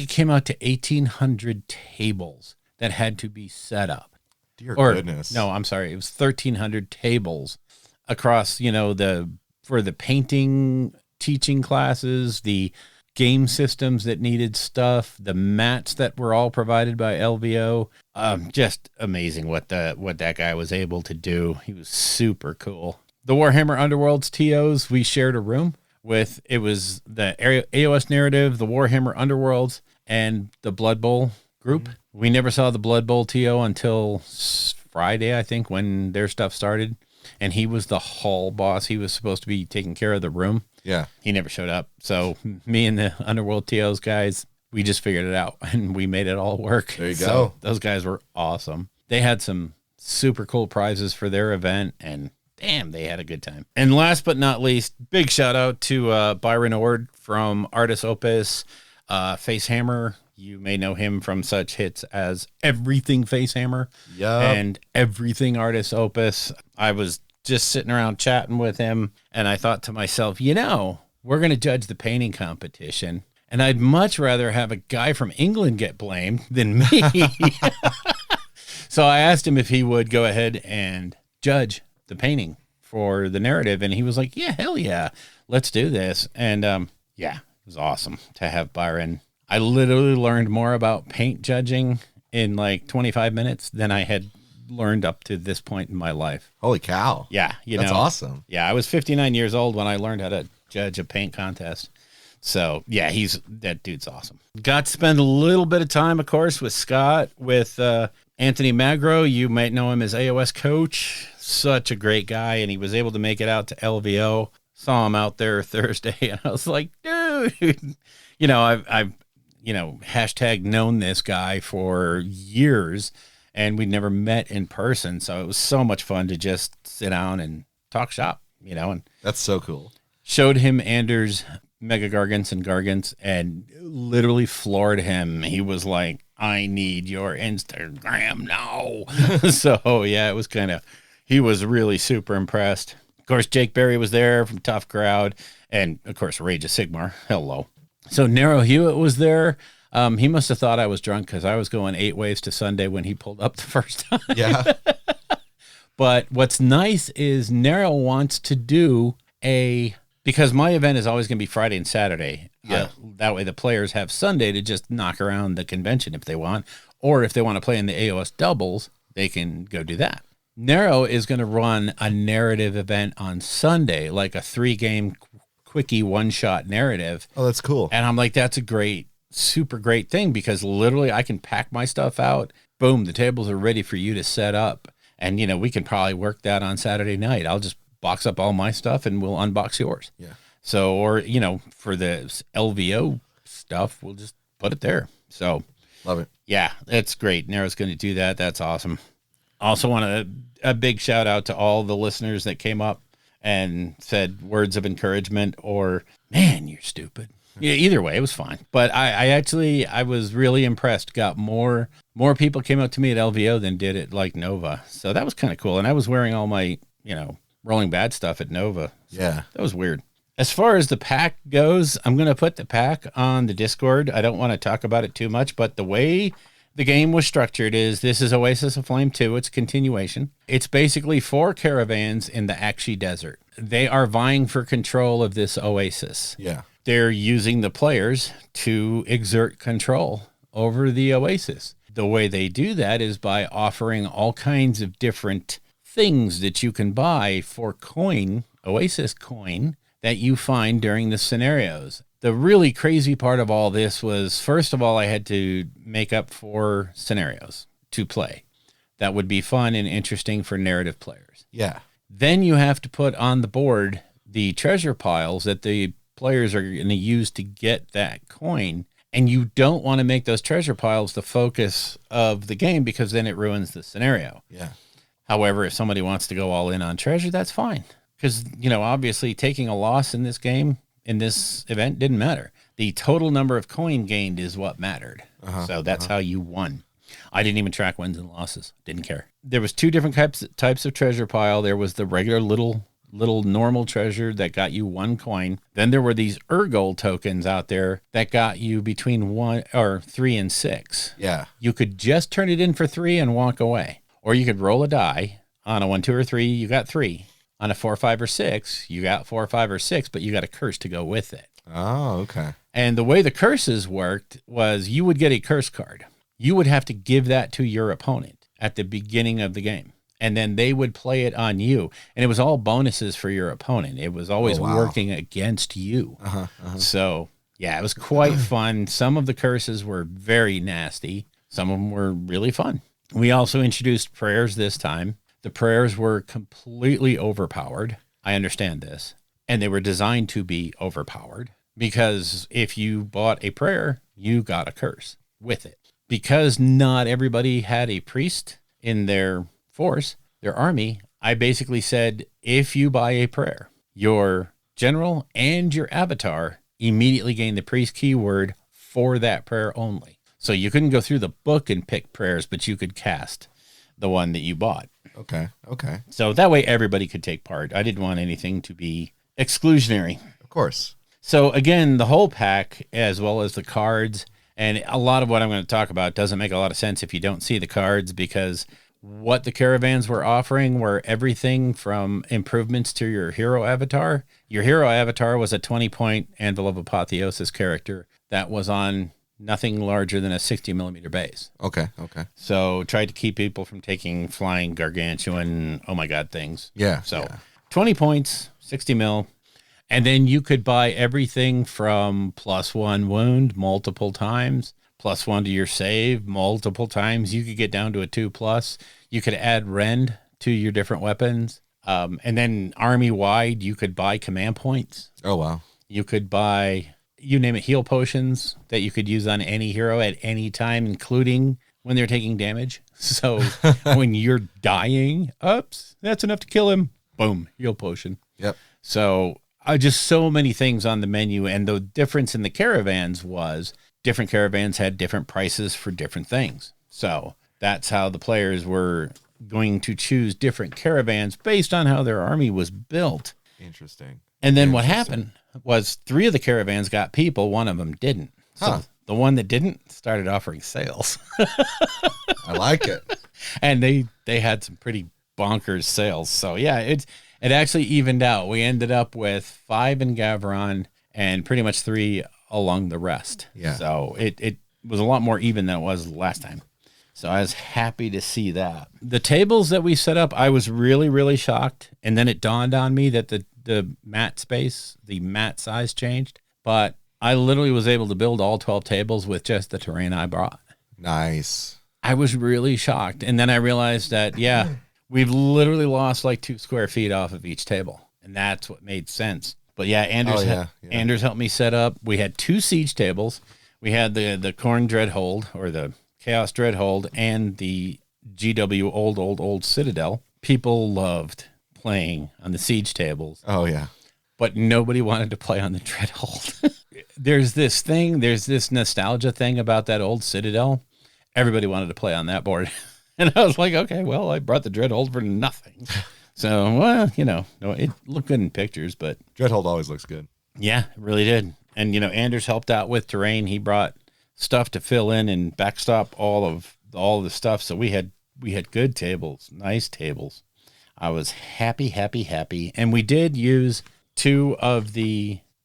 Speaker 2: came out to 1,800 tables that had to be set up.
Speaker 3: Dear goodness.
Speaker 2: No, I'm sorry. It was 1,300 tables across, for the painting, teaching classes, the game systems that needed stuff, the mats that were all provided by LVO. Just amazing what that guy was able to do. He was super cool. The Warhammer Underworlds TOs, we shared a room with. It was the AOS Narrative, the Warhammer Underworlds, and the Blood Bowl group. We never saw the Blood Bowl TO until Friday, I think, when their stuff started. And he was the hall boss. He was supposed to be taking care of the room.
Speaker 3: Yeah.
Speaker 2: He never showed up. So me and the Underworld TOs guys, we just figured it out and we made it all work.
Speaker 3: There you
Speaker 2: So
Speaker 3: go.
Speaker 2: those guys were awesome. They had some super cool prizes for their event, and damn, they had a good time. And last but not least, big shout out to Byron Ord from Artis Opus, Facehammer. You may know him from such hits as Everything Facehammer and Everything Artis Opus. I was just sitting around chatting with him, and I thought to myself, we're going to judge the painting competition, and I'd much rather have a guy from England get blamed than me. So I asked him if he would go ahead and judge the painting for the narrative, and he was like, yeah, hell yeah, let's do this. And it was awesome to have Byron. I literally learned more about paint judging in like 25 minutes than I had learned up to this point in my life.
Speaker 3: Holy cow.
Speaker 2: Yeah.
Speaker 3: That's awesome.
Speaker 2: Yeah. I was 59 years old when I learned how to judge a paint contest. So yeah, that dude's awesome. Got to spend a little bit of time, of course, with Scott, with Anthony Magro. You might know him as AOS coach. Such a great guy. And he was able to make it out to LVO. Saw him out there Thursday. And I was like, dude, I've hashtag known this guy for years, and we'd never met in person. So it was so much fun to just sit down and talk shop, and
Speaker 3: that's so cool.
Speaker 2: Showed him Anders Mega Gargants and Gargants and literally floored him. He was like, I need your Instagram now. So yeah, it was he was really super impressed. Of course, Jake Berry was there from Tough Crowd, and of course, Rage of Sigmar. Hello. So Nero Hewitt was there. He must have thought I was drunk because I was going 8 ways to Sunday when he pulled up the first time.
Speaker 3: Yeah.
Speaker 2: But what's nice is Nero wants to do because my event is always going to be Friday and Saturday.
Speaker 3: Yeah.
Speaker 2: That way the players have Sunday to just knock around the convention if they want. Or if they want to play in the AOS doubles, they can go do that. Nero is going to run a narrative event on Sunday, like a 3-game quickie one-shot narrative.
Speaker 3: Oh, that's cool.
Speaker 2: And I'm like, that's a super great thing, because literally I can pack my stuff out. Boom, the tables are ready for you to set up. And, we can probably work that on Saturday night. I'll just box up all my stuff and we'll unbox yours.
Speaker 3: Yeah.
Speaker 2: So, or, for the LVO stuff, we'll just put it there. So
Speaker 3: Love it.
Speaker 2: Yeah, that's great. Nero's going to do that. That's awesome. Also want a big shout out to all the listeners that came up and said words of encouragement or, man, you're stupid. Yeah, either way, it was fine. But I was really impressed. Got more people came up to me at LVO than did at like Nova. So that was kind of cool. And I was wearing all my, Rolling Bad stuff at Nova. So
Speaker 3: Yeah.
Speaker 2: that was weird. As far as the pack goes, I'm going to put the pack on the Discord. I don't want to talk about it too much, but the way the game was structured is this is Oasis of Flame 2. It's a continuation. It's basically 4 caravans in the Akshi Desert. They are vying for control of this oasis.
Speaker 3: Yeah.
Speaker 2: They're using the players to exert control over the oasis. The way they do that is by offering all kinds of different things that you can buy for coin, Oasis coin, that you find during the scenarios. The really crazy part of all this was, first of all, I had to make up 4 scenarios to play. That would be fun and interesting for narrative players.
Speaker 3: Yeah.
Speaker 2: Then you have to put on the board the treasure piles that the players are going to use to get that coin. And you don't want to make those treasure piles the focus of the game because then it ruins the scenario.
Speaker 3: Yeah.
Speaker 2: However, if somebody wants to go all in on treasure, that's fine. Because, obviously taking a loss in this game, in this event, didn't matter. The total number of coin gained is what mattered. So that's how you won. I didn't even track wins and losses. Didn't care. There was 2 different types of treasure pile. There was the regular little normal treasure that got you 1 coin. Then there were these Urgold tokens out there that got you between 1 or 3 and 6.
Speaker 3: Yeah.
Speaker 2: You could just turn it in for 3 and walk away. Or you could roll a die. On a 1, 2, or 3, you got 3. On a 4, 5, or 6, you got 4, 5, or 6, but you got a curse to go with it.
Speaker 3: Oh, okay.
Speaker 2: And the way the curses worked was you would get a curse card. You would have to give that to your opponent at the beginning of the game. And then they would play it on you. And it was all bonuses for your opponent. It was always working against you. So, yeah, it was quite fun. Some of the curses were very nasty. Some of them were really fun. We also introduced prayers this time. The prayers were completely overpowered. I understand this. And they were designed to be overpowered because if you bought a prayer, you got a curse with it. Because not everybody had a priest in their force, their army, I basically said, if you buy a prayer, your general and your avatar immediately gain the priest keyword for that prayer only. So you couldn't go through the book and pick prayers, but you could cast the one that you bought.
Speaker 3: Okay.
Speaker 2: So that way everybody could take part. I didn't want anything to be exclusionary.
Speaker 3: Of course.
Speaker 2: So again, the whole pack, as well as the cards, and a lot of what I'm going to talk about doesn't make a lot of sense if you don't see the cards, because what the caravans were offering were everything from improvements to your hero avatar. Your hero avatar was a 20-point Anvil of Apotheosis character that was on nothing larger than a 60-millimeter base.
Speaker 3: Okay.
Speaker 2: So tried to keep people from taking flying gargantuan, oh my God, things.
Speaker 3: Yeah.
Speaker 2: So 20 points, 60 mil. And then you could buy everything from +1 wound multiple times, +1 to your save multiple times. You could get down to a 2+. You could add rend to your different weapons. And then army-wide, you could buy command points.
Speaker 3: Oh, wow.
Speaker 2: You could buy, you name it, heal potions that you could use on any hero at any time, including when they're taking damage. So when you're dying, oops, that's enough to kill him. Boom, heal potion.
Speaker 3: Yep.
Speaker 2: So just so many things on the menu. And the difference in the caravans was different caravans had different prices for different things. So that's how the players were going to choose different caravans based on how their army was built.
Speaker 3: Interesting.
Speaker 2: And then what happened was 3 of the caravans got people, 1 of them didn't. So the one that didn't started offering sales.
Speaker 3: I like it.
Speaker 2: And they had some pretty bonkers sales. So yeah, it actually evened out. We ended up with 5 in Gavron and pretty much 3 along the rest.
Speaker 3: Yeah.
Speaker 2: So it was a lot more even than it was last time. So I was happy to see that. The tables that we set up, I was really, really shocked. And then it dawned on me that the mat space, the mat size changed. But I literally was able to build all 12 tables with just the terrain I brought.
Speaker 3: Nice.
Speaker 2: I was really shocked. And then I realized that, yeah, we've literally lost like 2 square feet off of each table. And that's what made sense. But yeah, Anders helped me set up. We had 2 siege tables. We had the Corn Dreadhold, or the Chaos Dreadhold, and the GW old Citadel. People loved playing on the siege tables,
Speaker 3: Oh yeah.
Speaker 2: but nobody wanted to play on the Dreadhold. There's this nostalgia thing about that old Citadel. Everybody wanted to play on that board. And I was like, okay, well, I brought the Dreadhold for nothing. So, well, no, it looked good in pictures, but
Speaker 3: Dreadhold always looks good.
Speaker 2: yeah, it really did. And, Anders helped out with terrain. He brought stuff to fill in and backstop all the stuff. So we had good tables, nice tables. I was happy. And we did use two of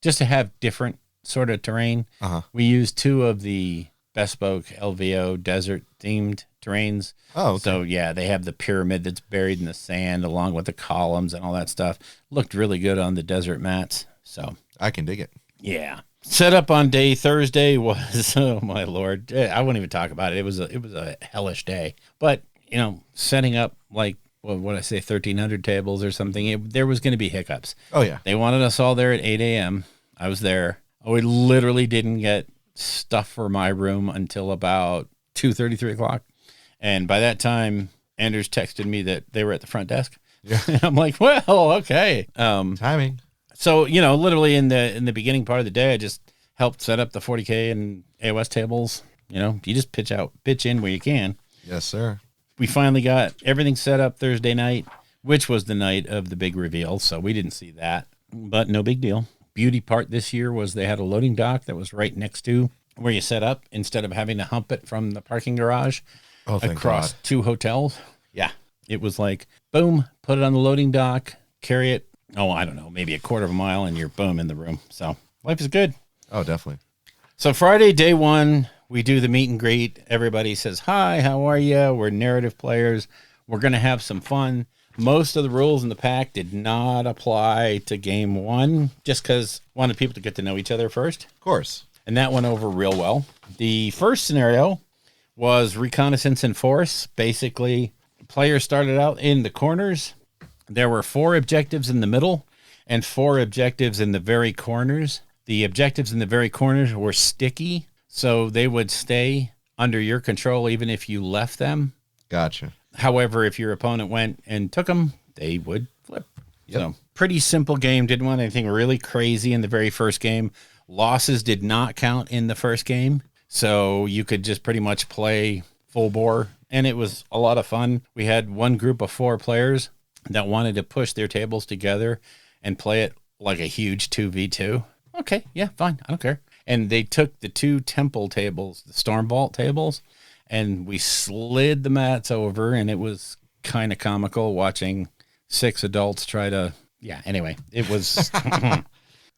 Speaker 2: just to have different sort of terrain. We used two of the bespoke LVO desert themed terrains.
Speaker 3: Oh, okay.
Speaker 2: So yeah, they have the pyramid that's buried in the sand along with the columns and all that stuff. Looked really good on the desert mats. So
Speaker 3: I can dig it.
Speaker 2: yeah. Set up on day Thursday was, oh my Lord, I won't even talk about it. It was a hellish day, but setting up like, what I say, 1,300 tables or something, there was going to be hiccups.
Speaker 3: Oh yeah.
Speaker 2: They wanted us all there at 8 a.m. I was there. We literally didn't get stuff for my room until about 2:30, 3 o'clock. And by that time, Anders texted me that they were at the front desk.
Speaker 3: Yeah.
Speaker 2: And I'm like, well, okay.
Speaker 3: Timing.
Speaker 2: So, literally in the beginning part of the day, I just helped set up the 40K and AOS tables. You just pitch in where you can.
Speaker 3: Yes, sir.
Speaker 2: We finally got everything set up Thursday night, which was the night of the big reveal. So we didn't see that, but no big deal. Beauty part this year was they had a loading dock that was right next to where you set up instead of having to hump it from the parking garage across
Speaker 3: God.
Speaker 2: 2 hotels. Yeah. It was like, boom, put it on the loading dock, carry it. Oh, I don't know, maybe a quarter of a mile and you're boom in the room. So life is good.
Speaker 3: Oh, definitely.
Speaker 2: So Friday, day one, we do the meet and greet. Everybody says, hi, how are you? We're narrative players. We're going to have some fun. Most of the rules in the pack did not apply to game one, just because wanted people to get to know each other first.
Speaker 3: Of course.
Speaker 2: And that went over real well. The first scenario was reconnaissance and force. Basically, players started out in the corners. There were 4 objectives in the middle and 4 objectives in the very corners. The objectives in the very corners were sticky, so they would stay under your control even if you left them.
Speaker 3: Gotcha.
Speaker 2: However, if your opponent went and took them, they would flip.
Speaker 3: Yep.
Speaker 2: So pretty simple game. Didn't want anything really crazy in the very first game. Losses did not count in the first game, so you could just pretty much play full bore, and it was a lot of fun. We had one group of 4 players that wanted to push their tables together and play it like a huge 2v2. Okay, yeah, fine. I don't care. And they took the 2 temple tables, the Storm Vault tables, and we slid the mats over, and it was kind of comical watching 6 adults try to, anyway, it was,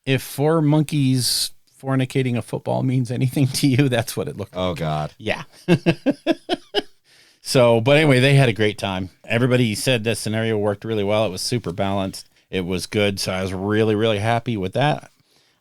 Speaker 2: if 4 monkeys fornicating a football means anything to you, that's what it looked like.
Speaker 3: Oh, God.
Speaker 2: Yeah. So, but anyway, they had a great time. Everybody said that scenario worked really well. It was super balanced. It was good. So I was really, really happy with that.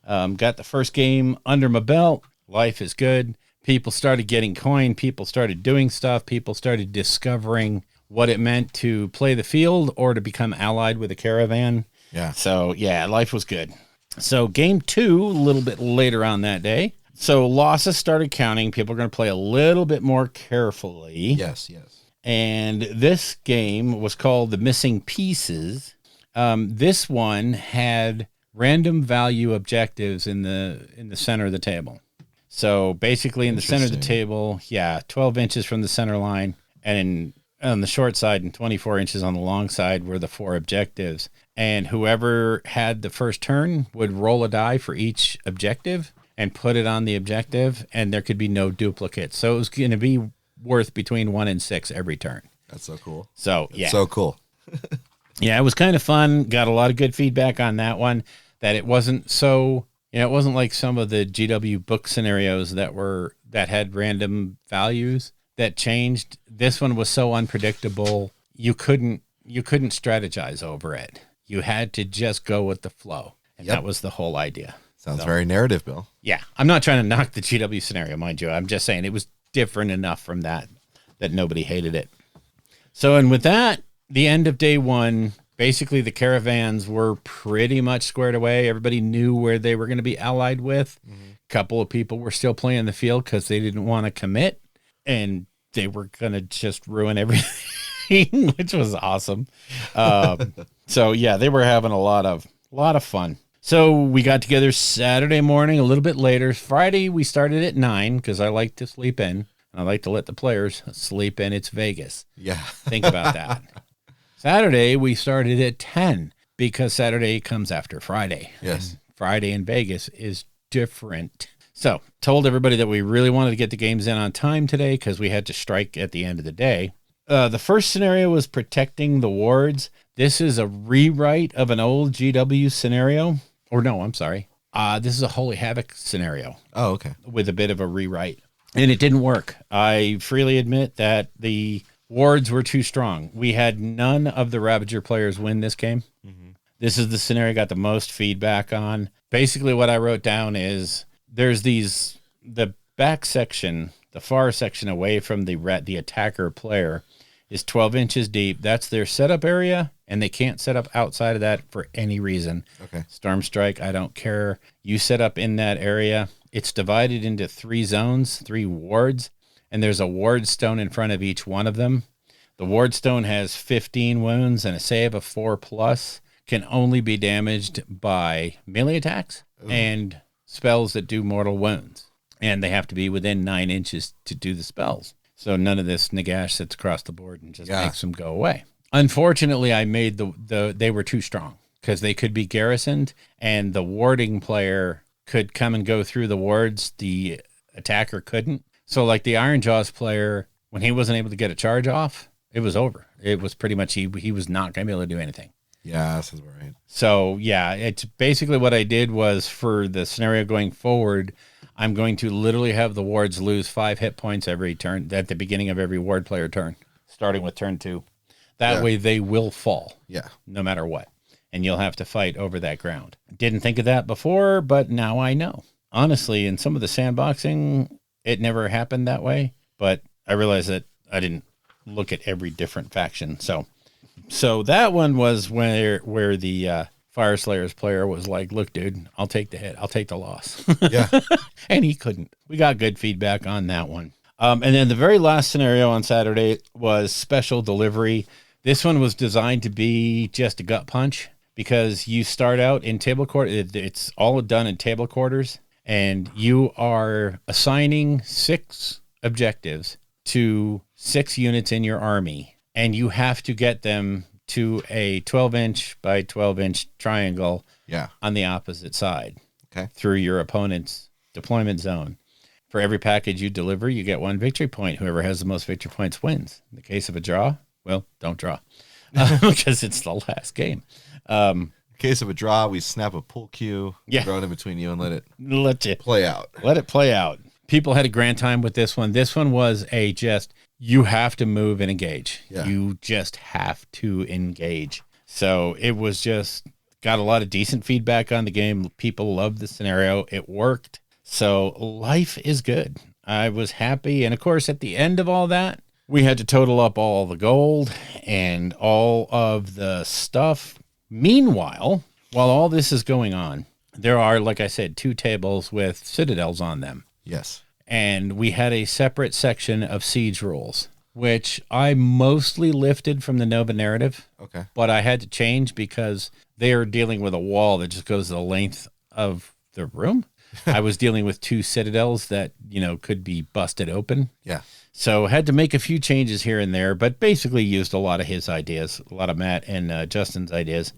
Speaker 2: Got the first game under my belt. Life is good. People started getting coin. People started doing stuff. People started discovering what it meant to play the field or to become allied with a caravan.
Speaker 3: Yeah.
Speaker 2: So, yeah, life was good. So game 2, a little bit later on that day. So losses started counting. People are going to play a little bit more carefully.
Speaker 3: Yes.
Speaker 2: And this game was called The Missing Pieces. This one had random value objectives in the center of the table. So basically in the center of the table, 12 inches from the center line, and on the short side and 24 inches on the long side were the 4 objectives. And whoever had the first turn would roll a die for each objective and put it on the objective, and there could be no duplicates. So it was going to be worth between 1 and 6 every turn.
Speaker 3: That's so cool.
Speaker 2: So, yeah.
Speaker 3: So cool.
Speaker 2: Yeah, it was kind of fun. Got a lot of good feedback on that one, that it wasn't so, it wasn't like some of the GW book scenarios that had random values that changed. This one was so unpredictable, you couldn't strategize over it. You had to just go with the flow. And that was the whole idea.
Speaker 3: Sounds very narrative, Bill.
Speaker 2: Yeah. I'm not trying to knock the GW scenario, mind you. I'm just saying it was different enough from that nobody hated it. So, and with that, the end of day 1, basically the caravans were pretty much squared away. Everybody knew where they were going to be allied with. A couple of people were still playing the field because they didn't want to commit, and they were going to just ruin everything, which was awesome. So yeah, they were having a lot of fun. So we got together Saturday morning a little bit later. Friday we started at 9 because I like to sleep in. I like to let the players sleep in. It's Vegas.
Speaker 3: Yeah.
Speaker 2: Think about that. Saturday we started at 10 because Saturday comes after Friday.
Speaker 3: Yes.
Speaker 2: And Friday in Vegas is different. So told everybody that we really wanted to get the games in on time today because we had to strike at the end of the day. The first scenario was protecting the wards. This is a rewrite of an old GW scenario. Or no, I'm sorry. This is a Holy Havoc scenario.
Speaker 3: Oh, okay.
Speaker 2: With a bit of a rewrite. And it didn't work. I freely admit that the wards were too strong. We had none of the Ravager players win this game. This is the scenario I got the most feedback on. Basically what I wrote down is there's the back section, the far section away from the attacker player is 12 inches deep. That's their setup area, and they can't set up outside of that for any reason.
Speaker 3: Okay.
Speaker 2: Storm Strike, I don't care. You set up in that area. It's divided into 3 zones, 3 wards, and there's a ward stone in front of each one of them. The ward stone has 15 wounds and a save of 4+, can only be damaged by melee attacks and spells that do mortal wounds. And they have to be within 9 inches to do the spells. So none of this Nagash sits across the board and just makes them go away. Unfortunately, I made they were too strong because they could be garrisoned and the warding player could come and go through the wards. The attacker couldn't. So like the Iron Jaws player, when he wasn't able to get a charge off, it was over. It was pretty much, he was not going to be able to do anything.
Speaker 3: Yeah, that sounds right.
Speaker 2: So yeah, it's basically what I did was for the scenario going forward, I'm going to literally have the wards lose 5 hit points every turn at the beginning of every ward player turn, starting with turn 2. That way they will fall.
Speaker 3: Yeah.
Speaker 2: No matter what. And you'll have to fight over that ground. Didn't think of that before, but now I know. Honestly, in some of the sandboxing, it never happened that way, but I realized that I didn't look at every different faction. So that one was where the Fire Slayers player was like, look, dude, I'll take the hit. I'll take the loss.
Speaker 3: Yeah.
Speaker 2: And he couldn't. We got good feedback on that one. And then the very last scenario on Saturday was special delivery. This one was designed to be just a gut punch because you start out in table quarters. It's all done in table quarters, and you are assigning 6 objectives to 6 units in your army, and you have to get them to a 12-inch by 12-inch triangle on the opposite side through your opponent's deployment zone. For every package you deliver, you get 1 victory point. Whoever has the most victory points wins. In the case of a draw, well, don't draw because it's the last game.
Speaker 3: In case of a draw, we snap a pull cue, throw it in between you, and let it play out.
Speaker 2: Let it play out. People had a grand time with this one. This one was you have to move and engage. Yeah. You just have to engage. So it was got a lot of decent feedback on the game. People loved the scenario. It worked. So life is good. I was happy. And of course, at the end of all that, we had to total up all the gold and all of the stuff. Meanwhile, while all this is going on, there are, like I said, 2 tables with citadels on them.
Speaker 3: Yes.
Speaker 2: And we had a separate section of siege rules, which I mostly lifted from the Nova narrative.
Speaker 3: Okay.
Speaker 2: But I had to change because they are dealing with a wall that just goes the length of the room. I was dealing with 2 citadels that, could be busted open.
Speaker 3: Yeah.
Speaker 2: So had to make a few changes here and there, but basically used a lot of his ideas, a lot of Matt and Justin's ideas.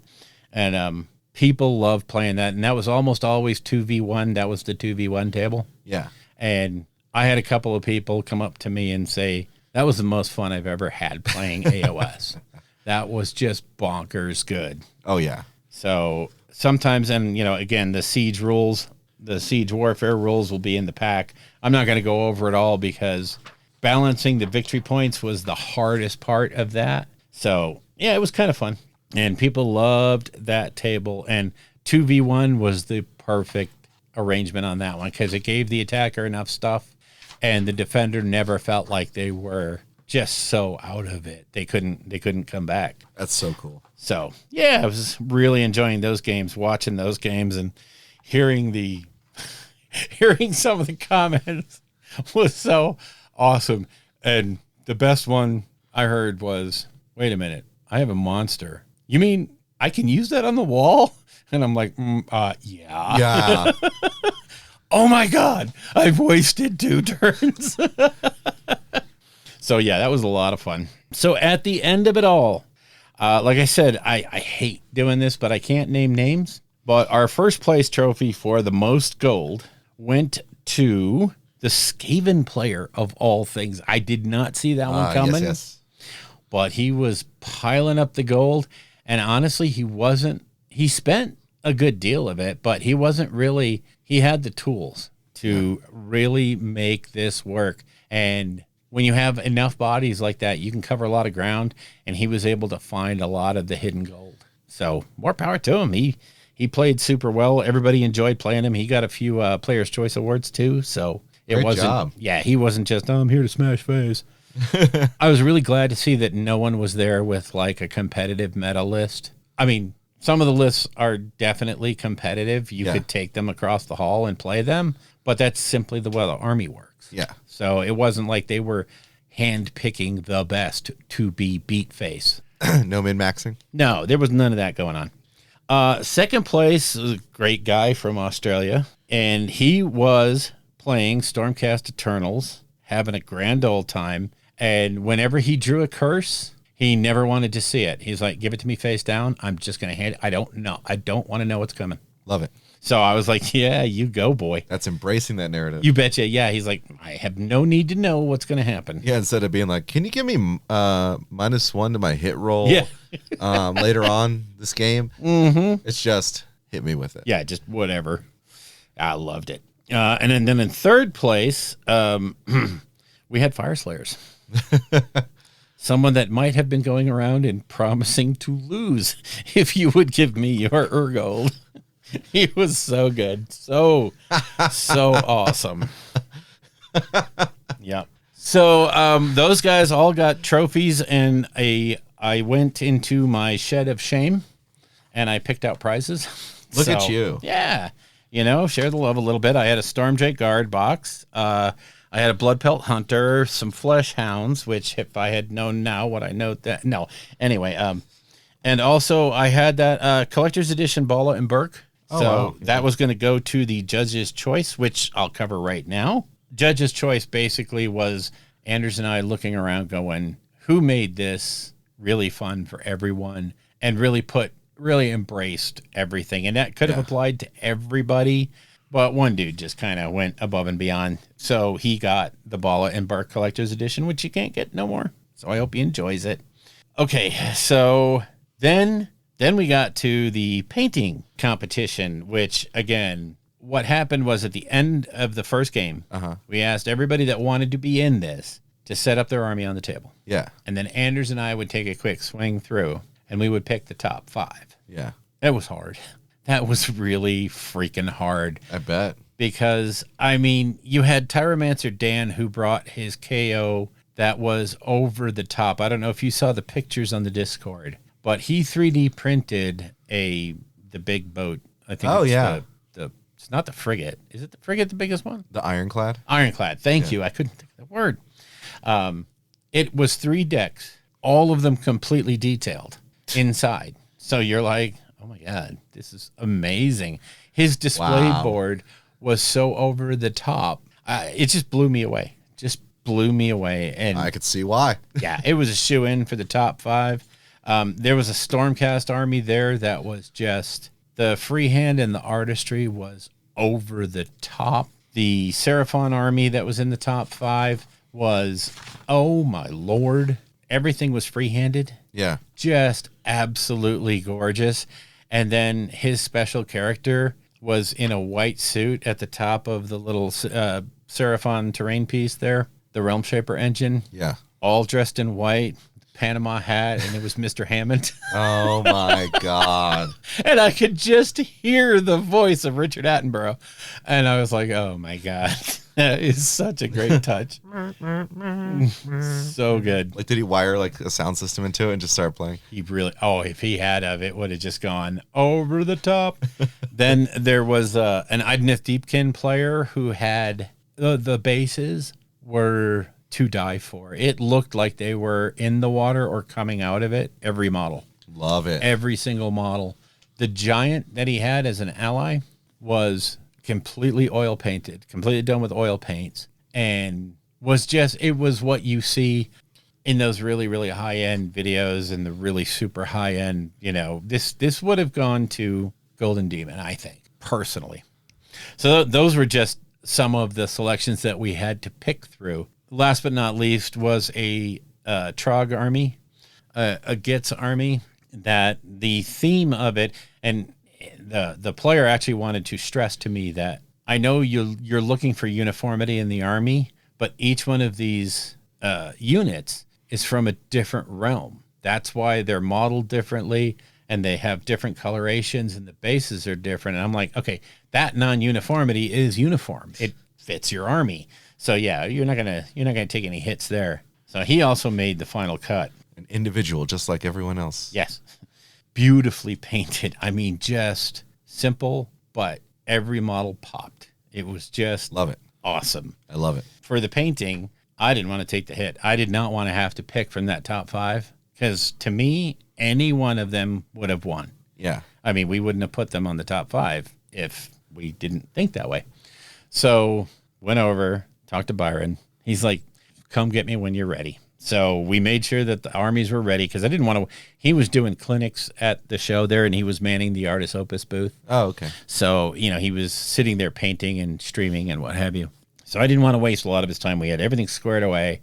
Speaker 2: And people love playing that. And that was almost always 2v1. That was the 2v1 table.
Speaker 3: Yeah.
Speaker 2: And I had a couple of people come up to me and say, that was the most fun I've ever had playing AOS. That was just bonkers good.
Speaker 3: Oh, yeah.
Speaker 2: So sometimes, and, again, the siege rules, the siege warfare rules will be in the pack. I'm not going to go over it all because balancing the victory points was the hardest part of that. So, yeah, it was kind of fun. And people loved that table. And 2v1 was the perfect arrangement on that one because it gave the attacker enough stuff and the defender never felt like they were just so out of it. They couldn't come back.
Speaker 3: That's so cool.
Speaker 2: So, yeah, I was really enjoying those games, watching those games, and hearing some of the comments was so awesome. And the best one I heard was, wait a minute, I have a monster. You mean I can use that on the wall? And I'm like, yeah.
Speaker 3: Yeah.
Speaker 2: Oh my God, I've wasted 2 turns. So yeah, that was a lot of fun. So at the end of it all, like I said, I hate doing this, but I can't name names. But our first place trophy for the most gold went to the Skaven player of all things. I did not see that one coming.
Speaker 3: Yes.
Speaker 2: But he was piling up the gold. And honestly, he spent a good deal of it, but he had the tools to really make this work. And when you have enough bodies like that, you can cover a lot of ground, and he was able to find a lot of the hidden gold. So more power to him. He played super well. Everybody enjoyed playing him. He got a few Players' Choice Awards too. So
Speaker 3: Great job.
Speaker 2: Yeah, he wasn't just, I'm here to smash face. I was really glad to see that no one was there with like a competitive meta list. I mean, some of the lists are definitely competitive. You could take them across the hall and play them, but that's simply the way the army works.
Speaker 3: Yeah.
Speaker 2: So it wasn't like they were hand-picking the best to be beat face.
Speaker 3: No min-maxing?
Speaker 2: No, there was none of that going on. Second place was a great guy from Australia, and he was playing Stormcast Eternals, having a grand old time, and whenever he drew a curse, he never wanted to see it. He's like, give it to me face down. I'm just going to hand it. I don't know. I don't want to know what's coming.
Speaker 3: Love it.
Speaker 2: So I was like, yeah, you go, boy.
Speaker 3: That's embracing that narrative.
Speaker 2: You betcha. Yeah, he's like, I have no need to know what's going to happen.
Speaker 3: Yeah, instead of being like, can you give me -1 to my hit roll
Speaker 2: Yeah.
Speaker 3: later on this game? Mm-hmm. It's just hit me with it.
Speaker 2: Yeah, just whatever. I loved it. And then in third place, we had Fire Slayers. Someone that might have been going around and promising to lose if you would give me your Urgold. He was so good. So awesome. Yeah. So those guys all got trophies, and I went into my shed of shame and I picked out prizes.
Speaker 3: Look at you.
Speaker 2: Yeah. Share the love a little bit. I had a Stormdrake Guard box. I had a Blood Pelt Hunter, some Flesh Hounds, which if I had known now what I know that... No. Anyway, and also I had that Collector's Edition Bala and Burke. So that was going to go to the Judge's Choice, which I'll cover right now. Judge's Choice basically was Anders and I looking around going, who made this really fun for everyone and really embraced everything. And that could have applied to everybody, but one dude just kind of went above and beyond. So he got the Bala and Burke Collector's Edition, which you can't get no more. So I hope he enjoys it. Okay, so then we got to the painting competition, which, again, what happened was at the end of the first game, we asked everybody that wanted to be in this to set up their army on the table.
Speaker 3: Yeah.
Speaker 2: And then Anders and I would take a quick swing through, and we would pick the top 5.
Speaker 3: Yeah.
Speaker 2: That was hard. That was really freaking hard.
Speaker 3: I bet.
Speaker 2: Because, I mean, you had Tyromancer Dan who brought his KO that was over the top. I don't know if you saw the pictures on the Discord, but he 3D printed the big boat. I think.
Speaker 3: Oh, yeah.
Speaker 2: It's not the frigate. Is it the frigate, the biggest one?
Speaker 3: The Ironclad?
Speaker 2: Ironclad. Thank you. I couldn't think of the word. It was 3 decks, all of them completely detailed inside. So you're like, oh my God, this is amazing. His display board was so over the top. It just blew me away. And
Speaker 3: I could see why.
Speaker 2: yeah, it was a shoe-in for the top 5. There was a Stormcast army there that was just, the freehand and the artistry was over the top. The Seraphon army that was in the top 5 was, oh my Lord, everything was freehanded.
Speaker 3: Yeah.
Speaker 2: Just absolutely gorgeous. And then his special character was in a white suit at the top of the little Seraphon terrain piece there, the Realm Shaper engine.
Speaker 3: Yeah.
Speaker 2: All dressed in white, Panama hat, and it was Mr. Hammond.
Speaker 3: Oh my God.
Speaker 2: And I could just hear the voice of Richard Attenborough. And I was like, oh my God. It's such a great touch. So good.
Speaker 3: Like, did he wire like a sound system into it and just start playing?
Speaker 2: He really, if he had of it would have just gone over the top. Then there was an Idnith Deepkin player who had the bases were to die for. It looked like they were in the water or coming out of it. Every model.
Speaker 3: Love it.
Speaker 2: Every single model. The giant that he had as an ally was completely oil painted, completely done with oil paints, and it was what you see in those really, really high end videos and the really super high end, this would have gone to Golden Demon, I think, personally. So those were just some of the selections that we had to pick through. Last but not least was a Trog army, a Gitz army, that the theme of it, and the player actually wanted to stress to me that I know you're looking for uniformity in the army, but each one of these units is from a different realm. That's why they're modeled differently, and they have different colorations, and the bases are different. And I'm like, okay, that non-uniformity is uniform. It fits your army. So yeah, you're not gonna take any hits there. So he also made the final cut.
Speaker 3: An individual, just like everyone else.
Speaker 2: Yes. Beautifully painted. I mean, just simple, but every model popped. It was just
Speaker 3: Love it.
Speaker 2: Awesome.
Speaker 3: I love it.
Speaker 2: For the painting, I didn't want to take the hit. I did not want to have to pick from that top 5, because to me, any one of them would have won.
Speaker 3: Yeah.
Speaker 2: I mean, we wouldn't have put them on the top 5 if we didn't think that way. So went over, talked to Byron. He's like, come get me when you're ready. So we made sure that the armies were ready, because I didn't want to. He was doing clinics at the show there, and he was manning the Artis Opus booth.
Speaker 3: Oh, okay.
Speaker 2: So, he was sitting there painting and streaming and what have you. So I didn't want to waste a lot of his time. We had everything squared away.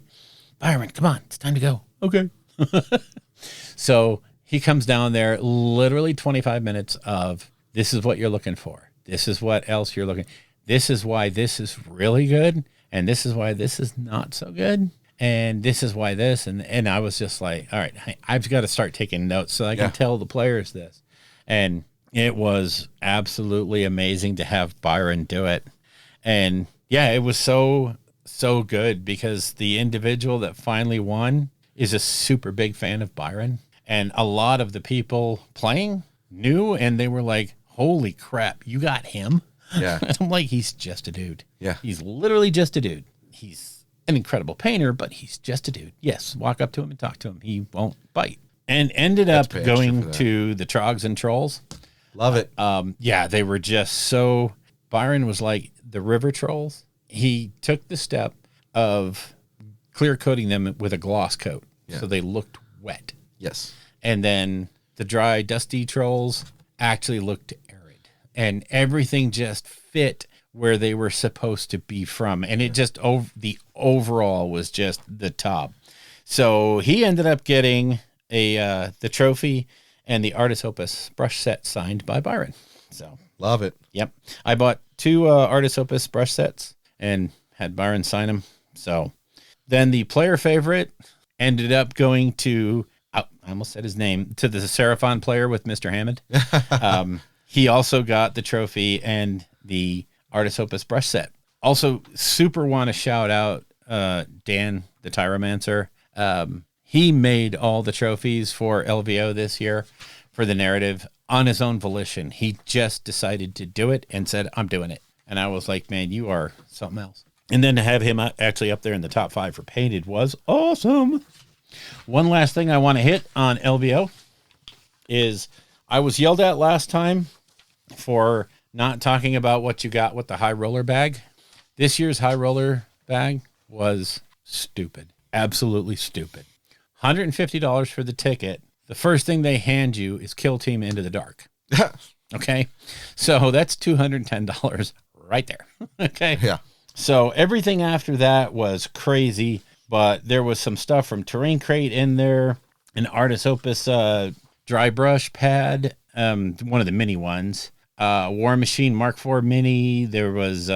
Speaker 2: Byron, come on. It's time to go. Okay. So he comes down there, literally 25 minutes of, this is what you're looking for. This is what else you're looking. This is why this is really good, and this is why this is not so good. And this is why this, and I was just like, all right, I've got to start taking notes so I can tell the players this. And it was absolutely amazing to have Byron do it. And yeah, it was so good, because the individual that finally won is a super big fan of Byron. And a lot of the people playing knew, and they were like, holy crap, you got him?
Speaker 3: Yeah.
Speaker 2: I'm like, he's just a dude.
Speaker 3: Yeah.
Speaker 2: He's literally just a dude. He's an incredible painter, but he's just a dude. Yes, walk up to him and talk to him. He won't bite. And ended up going to the Trogs and Trolls.
Speaker 3: Love it.
Speaker 2: Yeah, they were just so... Byron was like the river trolls. He took the step of clear coating them with a gloss coat, so they looked wet.
Speaker 3: Yes.
Speaker 2: And then the dry, dusty trolls actually looked arid. And everything just fit where they were supposed to be from. And it just, the overall was just the top. So he ended up getting the trophy and the Artis Opus brush set signed by Byron. So
Speaker 3: love it.
Speaker 2: Yep. I bought 2 Artis Opus brush sets and had Byron sign them. So then the player favorite ended up going to, I almost said his name, to the Seraphon player with Mr. Hammond. He also got the trophy and the Artis Opus brush set. Also, super want to shout out Dan, the Tyromancer. He made all the trophies for LVO this year for the narrative on his own volition. He just decided to do it and said, I'm doing it. And I was like, man, you are something else. And then to have him actually up there in the top 5 for painted was awesome. One last thing I want to hit on LVO is I was yelled at last time for not talking about what you got with the high roller bag. This year's high roller bag was stupid. Absolutely stupid. $150 for the ticket. The first thing they hand you is Kill Team Into the Dark. Okay. So that's $210 right there. Okay.
Speaker 3: Yeah.
Speaker 2: So everything after that was crazy, but there was some stuff from Terrain Crate in there, an Artis Opus dry brush pad, one of the mini ones, War Machine Mark IV Mini. There was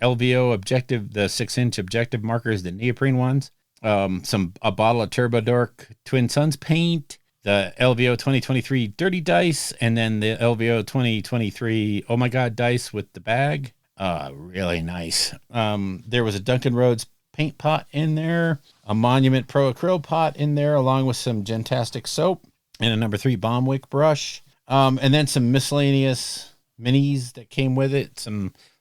Speaker 2: LVO Objective, the 6-inch objective markers, the neoprene ones, a bottle of Turbo Dork Twin Suns paint, the LVO 2023 Dirty Dice, and then the LVO 2023 Oh My God dice with the bag. Really nice. There was a Duncan Rhodes paint pot in there, a Monument Pro Acryl pot in there, along with some Gentastic soap and a number 3 Bomb Wick brush. And then some miscellaneous minis that came with it.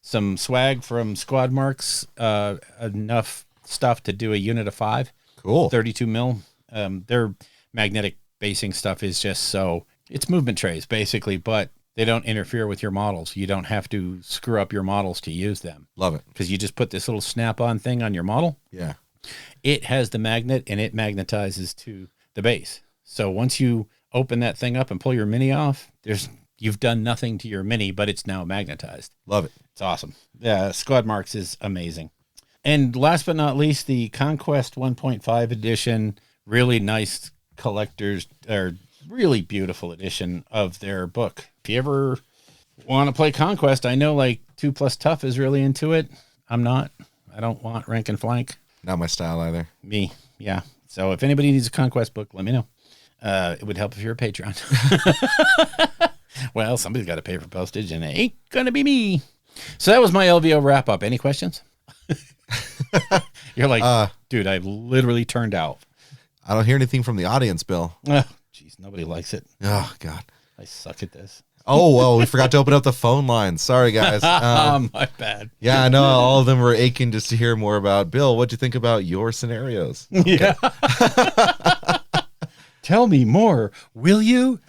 Speaker 2: Some swag from Squad Marks. Enough stuff to do a unit of 5.
Speaker 3: Cool.
Speaker 2: 32 mil. Their magnetic basing stuff is just so, it's movement trays basically, but they don't interfere with your models. You don't have to screw up your models to use them.
Speaker 3: Love it.
Speaker 2: Because you just put this little snap-on thing on your model.
Speaker 3: Yeah.
Speaker 2: It has the magnet and it magnetizes to the base. So once you open that thing up and pull your mini off, you've done nothing to your mini, but it's now magnetized.
Speaker 3: Love it.
Speaker 2: It's awesome. Yeah, Squad Marks is amazing. And last but not least, the Conquest 1.5 edition, really nice collectors, or really beautiful edition of their book. If you ever want to play Conquest, I know like 2+ Tough is really into it. I'm not. I don't want rank and flank.
Speaker 3: Not my style either.
Speaker 2: Me, yeah. So if anybody needs a Conquest book, let me know. It would help if you're a Patreon. Well, somebody's got to pay for postage, and it ain't gonna be me. So that was my LVO wrap up. Any questions? You're like, dude, I've literally turned out.
Speaker 3: I don't hear anything from the audience, Bill.
Speaker 2: Oh, jeez, nobody likes it.
Speaker 3: Oh, God.
Speaker 2: I suck at this.
Speaker 3: Oh, well, we forgot to open up the phone line. Sorry, guys.
Speaker 2: My bad.
Speaker 3: Yeah, I know all of them were aching just to hear more about. Bill, what'd you think about your scenarios?
Speaker 2: Yeah. Tell me more, will you?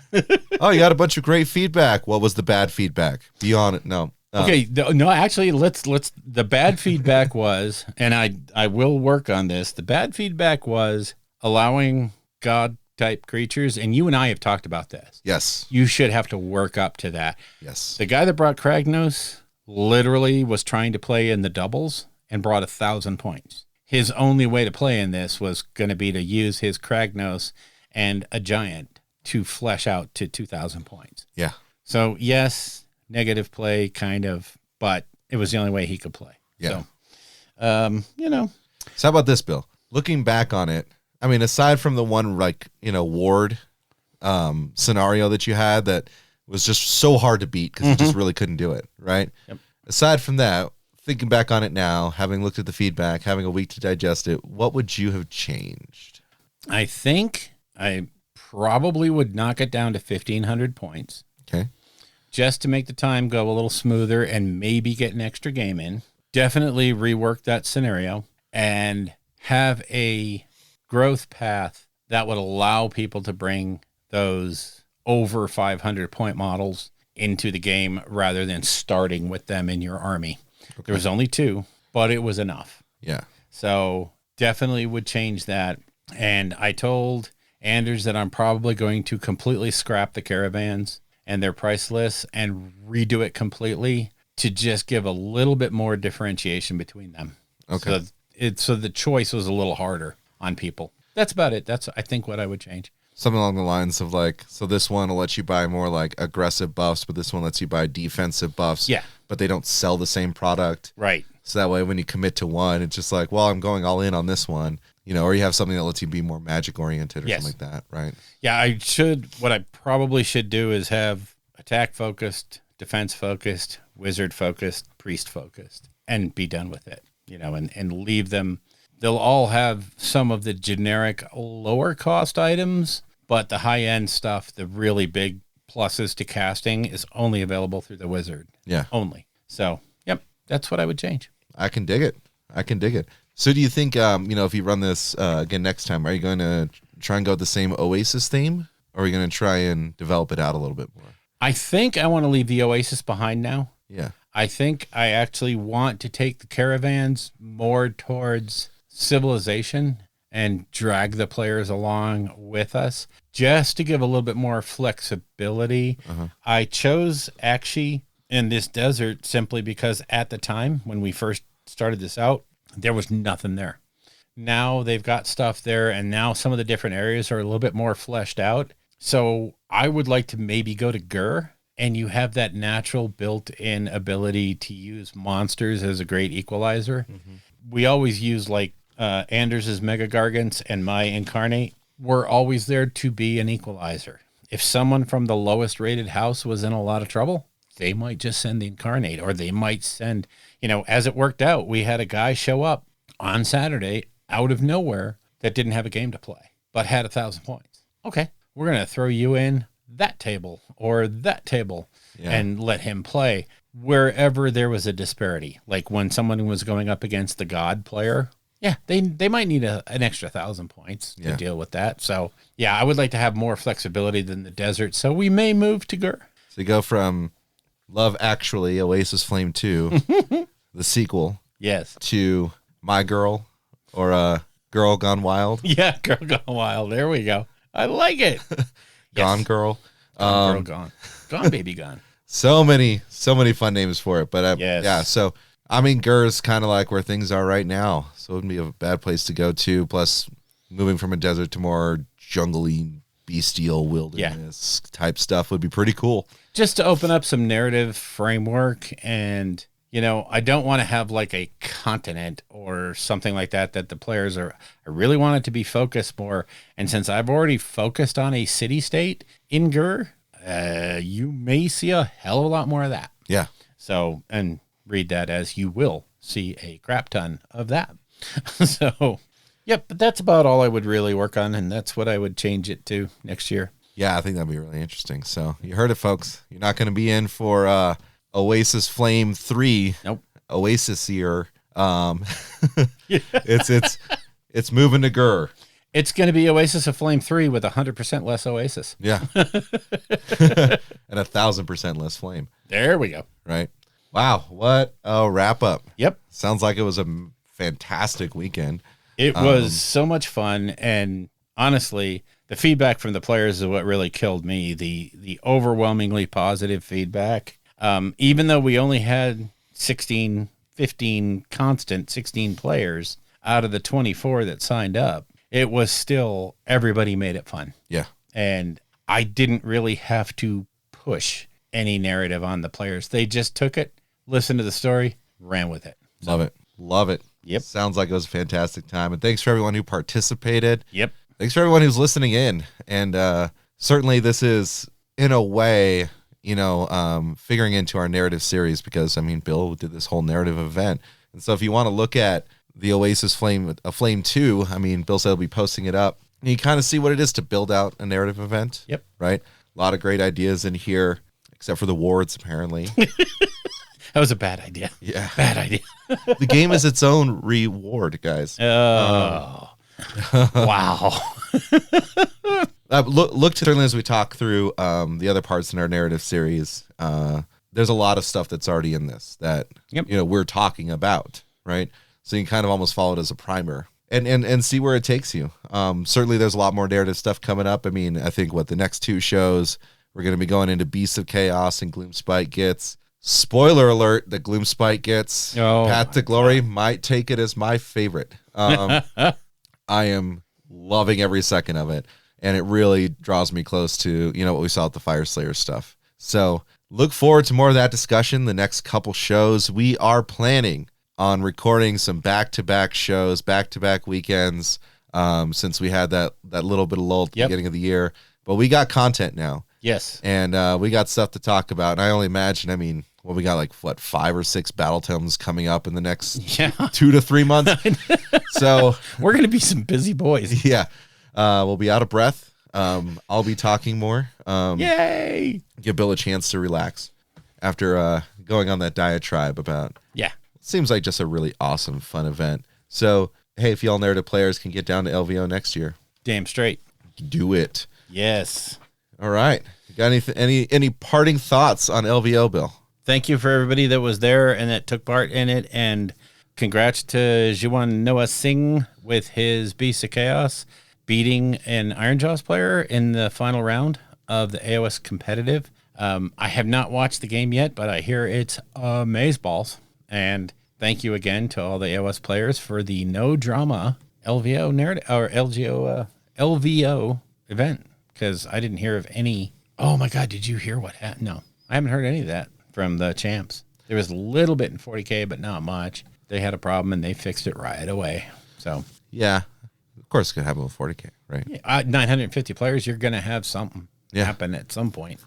Speaker 3: Oh, you got a bunch of great feedback. What was the bad feedback? Beyond it, no.
Speaker 2: Okay, no, actually, let's. The bad feedback was, and I will work on this. The bad feedback was allowing God type creatures, and you and I have talked about this.
Speaker 3: Yes.
Speaker 2: You should have to work up to that.
Speaker 3: Yes.
Speaker 2: The guy that brought Kragnos literally was trying to play in the doubles and brought 1,000 points. His only way to play in this was going to be to use his Kragnos and a giant to flesh out to 2,000 points.
Speaker 3: Yeah.
Speaker 2: So yes, negative play kind of, but it was the only way he could play.
Speaker 3: Yeah.
Speaker 2: So,
Speaker 3: So how about this, Bill? Looking back on it, I mean, aside from the one ward scenario that you had that was just so hard to beat because you just really couldn't do it, right?
Speaker 2: Yep.
Speaker 3: Aside from that, thinking back on it now, having looked at the feedback, having a week to digest it, what would you have changed?
Speaker 2: I think I probably would knock it down to 1,500 points.
Speaker 3: Okay.
Speaker 2: Just to make the time go a little smoother and maybe get an extra game in. Definitely rework that scenario and have a growth path that would allow people to bring those over 500 point models into the game rather than starting with them in your army. Okay. There was only 2, but it was enough.
Speaker 3: Yeah.
Speaker 2: So definitely would change that. And I told Anders that I'm probably going to completely scrap the caravans and their price lists and redo it completely to just give a little bit more differentiation between them.
Speaker 3: Okay.
Speaker 2: So the choice was a little harder on people. That's about it. That's, I think, what I would change.
Speaker 3: Something along the lines of so this one will let you buy more like aggressive buffs, but this one lets you buy defensive buffs.
Speaker 2: Yeah.
Speaker 3: But they don't sell the same product.
Speaker 2: Right.
Speaker 3: So that way when you commit to one, it's just like, well, I'm going all in on this one, or you have something that lets you be more magic oriented or something like that. Right.
Speaker 2: Yeah. What I probably should do is have attack focused, defense focused, wizard focused, priest focused, and be done with it, and leave them. They'll all have some of the generic lower cost items, but the high end stuff, the really big pluses to casting is only available through the wizard.
Speaker 3: Yeah.
Speaker 2: Only. So, yep, that's what I would change.
Speaker 3: I can dig it. So do you think, if you run this again next time, are you going to try and go with the same Oasis theme, or are you going to try and develop it out a little bit more?
Speaker 2: I think I want to leave the Oasis behind now.
Speaker 3: Yeah.
Speaker 2: I think I actually want to take the caravans more towards civilization and drag the players along with us just to give a little bit more flexibility. I chose actually in this desert simply because at the time when we first started this out, there was nothing there. Now they've got stuff there, and now some of the different areas are a little bit more fleshed out. So I would like to maybe go to Gur, and you have that natural built-in ability to use monsters as a great equalizer. We always use Anders' Mega Gargants and my Incarnate were always there to be an equalizer. If someone from the lowest rated house was in a lot of trouble, they might just send the Incarnate, or they might send, as it worked out, we had a guy show up on Saturday out of nowhere that didn't have a game to play, but had 1,000 points. Okay, we're going to throw you in that table or that table and let him play wherever there was a disparity. Like when someone was going up against the God player, they might need an extra 1,000 points to deal with that. So, I would like to have more flexibility than the desert. So we may move to Gur.
Speaker 3: So you go from Love Actually, Oasis Flame 2, the sequel,
Speaker 2: Yes.
Speaker 3: to My Girl or Girl Gone Wild.
Speaker 2: Yeah, Girl Gone Wild. There we go. I like it.
Speaker 3: Gone Girl.
Speaker 2: Girl Gone. Gone, baby, gone.
Speaker 3: So many fun names for it. But
Speaker 2: Yes.
Speaker 3: yeah, so I mean, Gur's kind of like where things are right now. So it wouldn't be a bad place to go to. Plus, moving from a desert to more jungly, bestial wilderness type stuff would be pretty cool.
Speaker 2: Just to open up some narrative framework. And, I don't want to have like a continent or something like that the players are. I really want it to be focused more. And since I've already focused on a city state in Gur, you may see a hell of a lot more of that.
Speaker 3: Yeah.
Speaker 2: So, and read that as you will see a crap ton of that. So, but that's about all I would really work on, and that's what I would change it to next year.
Speaker 3: Yeah, I think that'd be really interesting. So you heard it, folks. You're not going to be in for Oasis Flame 3.
Speaker 2: Nope.
Speaker 3: Oasis year. It's moving to Gur.
Speaker 2: It's going to be Oasis of Flame 3 with 100% less Oasis.
Speaker 3: Yeah. And 1,000% less flame.
Speaker 2: There we go.
Speaker 3: Right. Wow. What a wrap up.
Speaker 2: Yep.
Speaker 3: Sounds like it was a fantastic weekend.
Speaker 2: It was so much fun. And honestly, the feedback from the players is what really killed me. The overwhelmingly positive feedback. Even though we only had 16 players out of the 24 that signed up, it was still, everybody made it fun.
Speaker 3: Yeah.
Speaker 2: And I didn't really have to push any narrative on the players. They just took it, listened to the story, ran with it.
Speaker 3: Love it. Love it.
Speaker 2: Yep.
Speaker 3: Sounds like it was a fantastic time. And thanks for everyone who participated.
Speaker 2: Yep.
Speaker 3: Thanks for everyone who's listening in. And certainly this is, in a way, figuring into our narrative series because, Bill did this whole narrative event. And so if you want to look at the Oasis Flame 2, Bill said he'll be posting it up. And you kind of see what it is to build out a narrative event.
Speaker 2: Yep.
Speaker 3: Right? A lot of great ideas in here, except for the wards, apparently.
Speaker 2: That was a bad idea.
Speaker 3: Yeah.
Speaker 2: Bad idea.
Speaker 3: The game is its own reward, guys.
Speaker 2: Oh. Wow.
Speaker 3: Look to certainly as we talk through the other parts in our narrative series. There's a lot of stuff that's already in this that we're talking about, right? So you can kind of almost follow it as a primer and see where it takes you. Certainly, there's a lot more narrative stuff coming up. I think the next two shows we're going to be going into Beasts of Chaos and Gloomspite gets. Spoiler alert: the Gloomspite gets Path to Glory might take it as my favorite. I am loving every second of it. And it really draws me close to, what we saw at the Fire Slayer stuff. So look forward to more of that discussion the next couple shows. We are planning on recording some back-to-back shows, back-to-back weekends, since we had that little bit of lull at the beginning of the year. But we got content now.
Speaker 2: Yes.
Speaker 3: And we got stuff to talk about. And I only imagine, we got 5 or 6 battle tomes coming up in the next 2 to 3 months. So
Speaker 2: we're going to be some busy boys.
Speaker 3: Yeah. We'll be out of breath. I'll be talking more.
Speaker 2: Yay!
Speaker 3: Give Bill a chance to relax after going on that diatribe about.
Speaker 2: Yeah.
Speaker 3: Seems like just a really awesome, fun event. So, hey, if y'all narrative players can get down to LVO next year,
Speaker 2: damn straight.
Speaker 3: Do it.
Speaker 2: Yes.
Speaker 3: All right. You got any parting thoughts on LVO, Bill?
Speaker 2: Thank you for everybody that was there and that took part in it. And congrats to Jiwan Noah Singh with his Beast of Chaos beating an Iron Jaws player in the final round of the AOS competitive. I have not watched the game yet, but I hear it's amazeballs. And thank you again to all the AOS players for the no drama LVO narrative or LVO event, because I didn't hear of any. Oh my God, did you hear what happened? No, I haven't heard any of that from the champs. There was a little bit in 40K, but not much. They had a problem and they fixed it right away. So
Speaker 3: yeah, of course, it could happen with 40K, right?
Speaker 2: 950 players, you're going to have something happen at some point.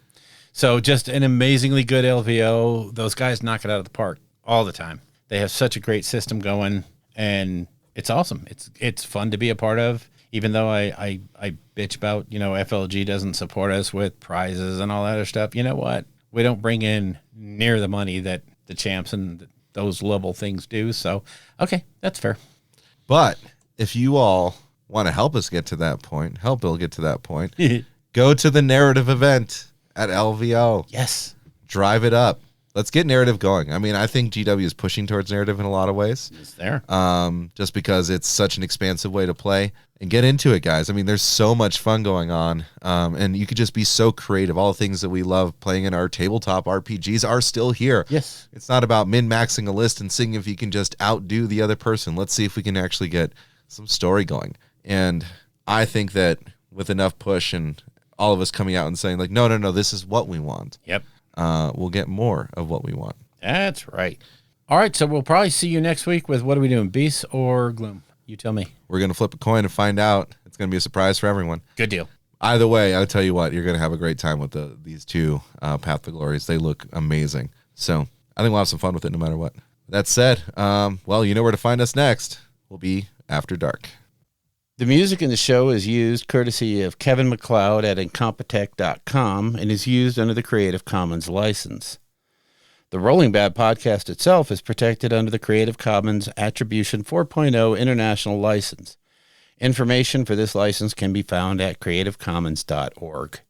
Speaker 2: So just an amazingly good LVO. Those guys knock it out of the park all the time. They have such a great system going, and it's awesome. It's fun to be a part of, even though I bitch about, FLG doesn't support us with prizes and all that other stuff. You know what? We don't bring in near the money that the champs and those level things do. So, okay, that's fair.
Speaker 3: But if you all want to help us get to that point, help Bill get to that point, go to the narrative event at LVO.
Speaker 2: Yes.
Speaker 3: Drive it up. Let's get narrative going. I mean, I think GW is pushing towards narrative in a lot of ways.
Speaker 2: It's there.
Speaker 3: Just because it's such an expansive way to play. And get into it, guys. I mean, there's so much fun going on. And you could just be so creative. All the things that we love playing in our tabletop RPGs are still here.
Speaker 2: Yes.
Speaker 3: It's not about min-maxing a list and seeing if you can just outdo the other person. Let's see if we can actually get some story going. And I think that with enough push and all of us coming out and saying, like, no, this is what we want.
Speaker 2: Yep.
Speaker 3: We'll get more of what we want.
Speaker 2: That's right. All right, so we'll probably see you next week with, what are we doing, Beast or Gloom? You tell me.
Speaker 3: We're going to flip a coin and find out. It's going to be a surprise for everyone.
Speaker 2: Good deal.
Speaker 3: Either way, I'll tell you what, you're going to have a great time with these two Path to Glories. They look amazing. So I think we'll have some fun with it no matter what. That said, well, you know where to find us next. We'll be After Dark.
Speaker 2: The music in the show is used courtesy of Kevin MacLeod at Incompetech.com and is used under the Creative Commons license. The Rolling Bad podcast itself is protected under the Creative Commons Attribution 4.0 International License. Information for this license can be found at creativecommons.org.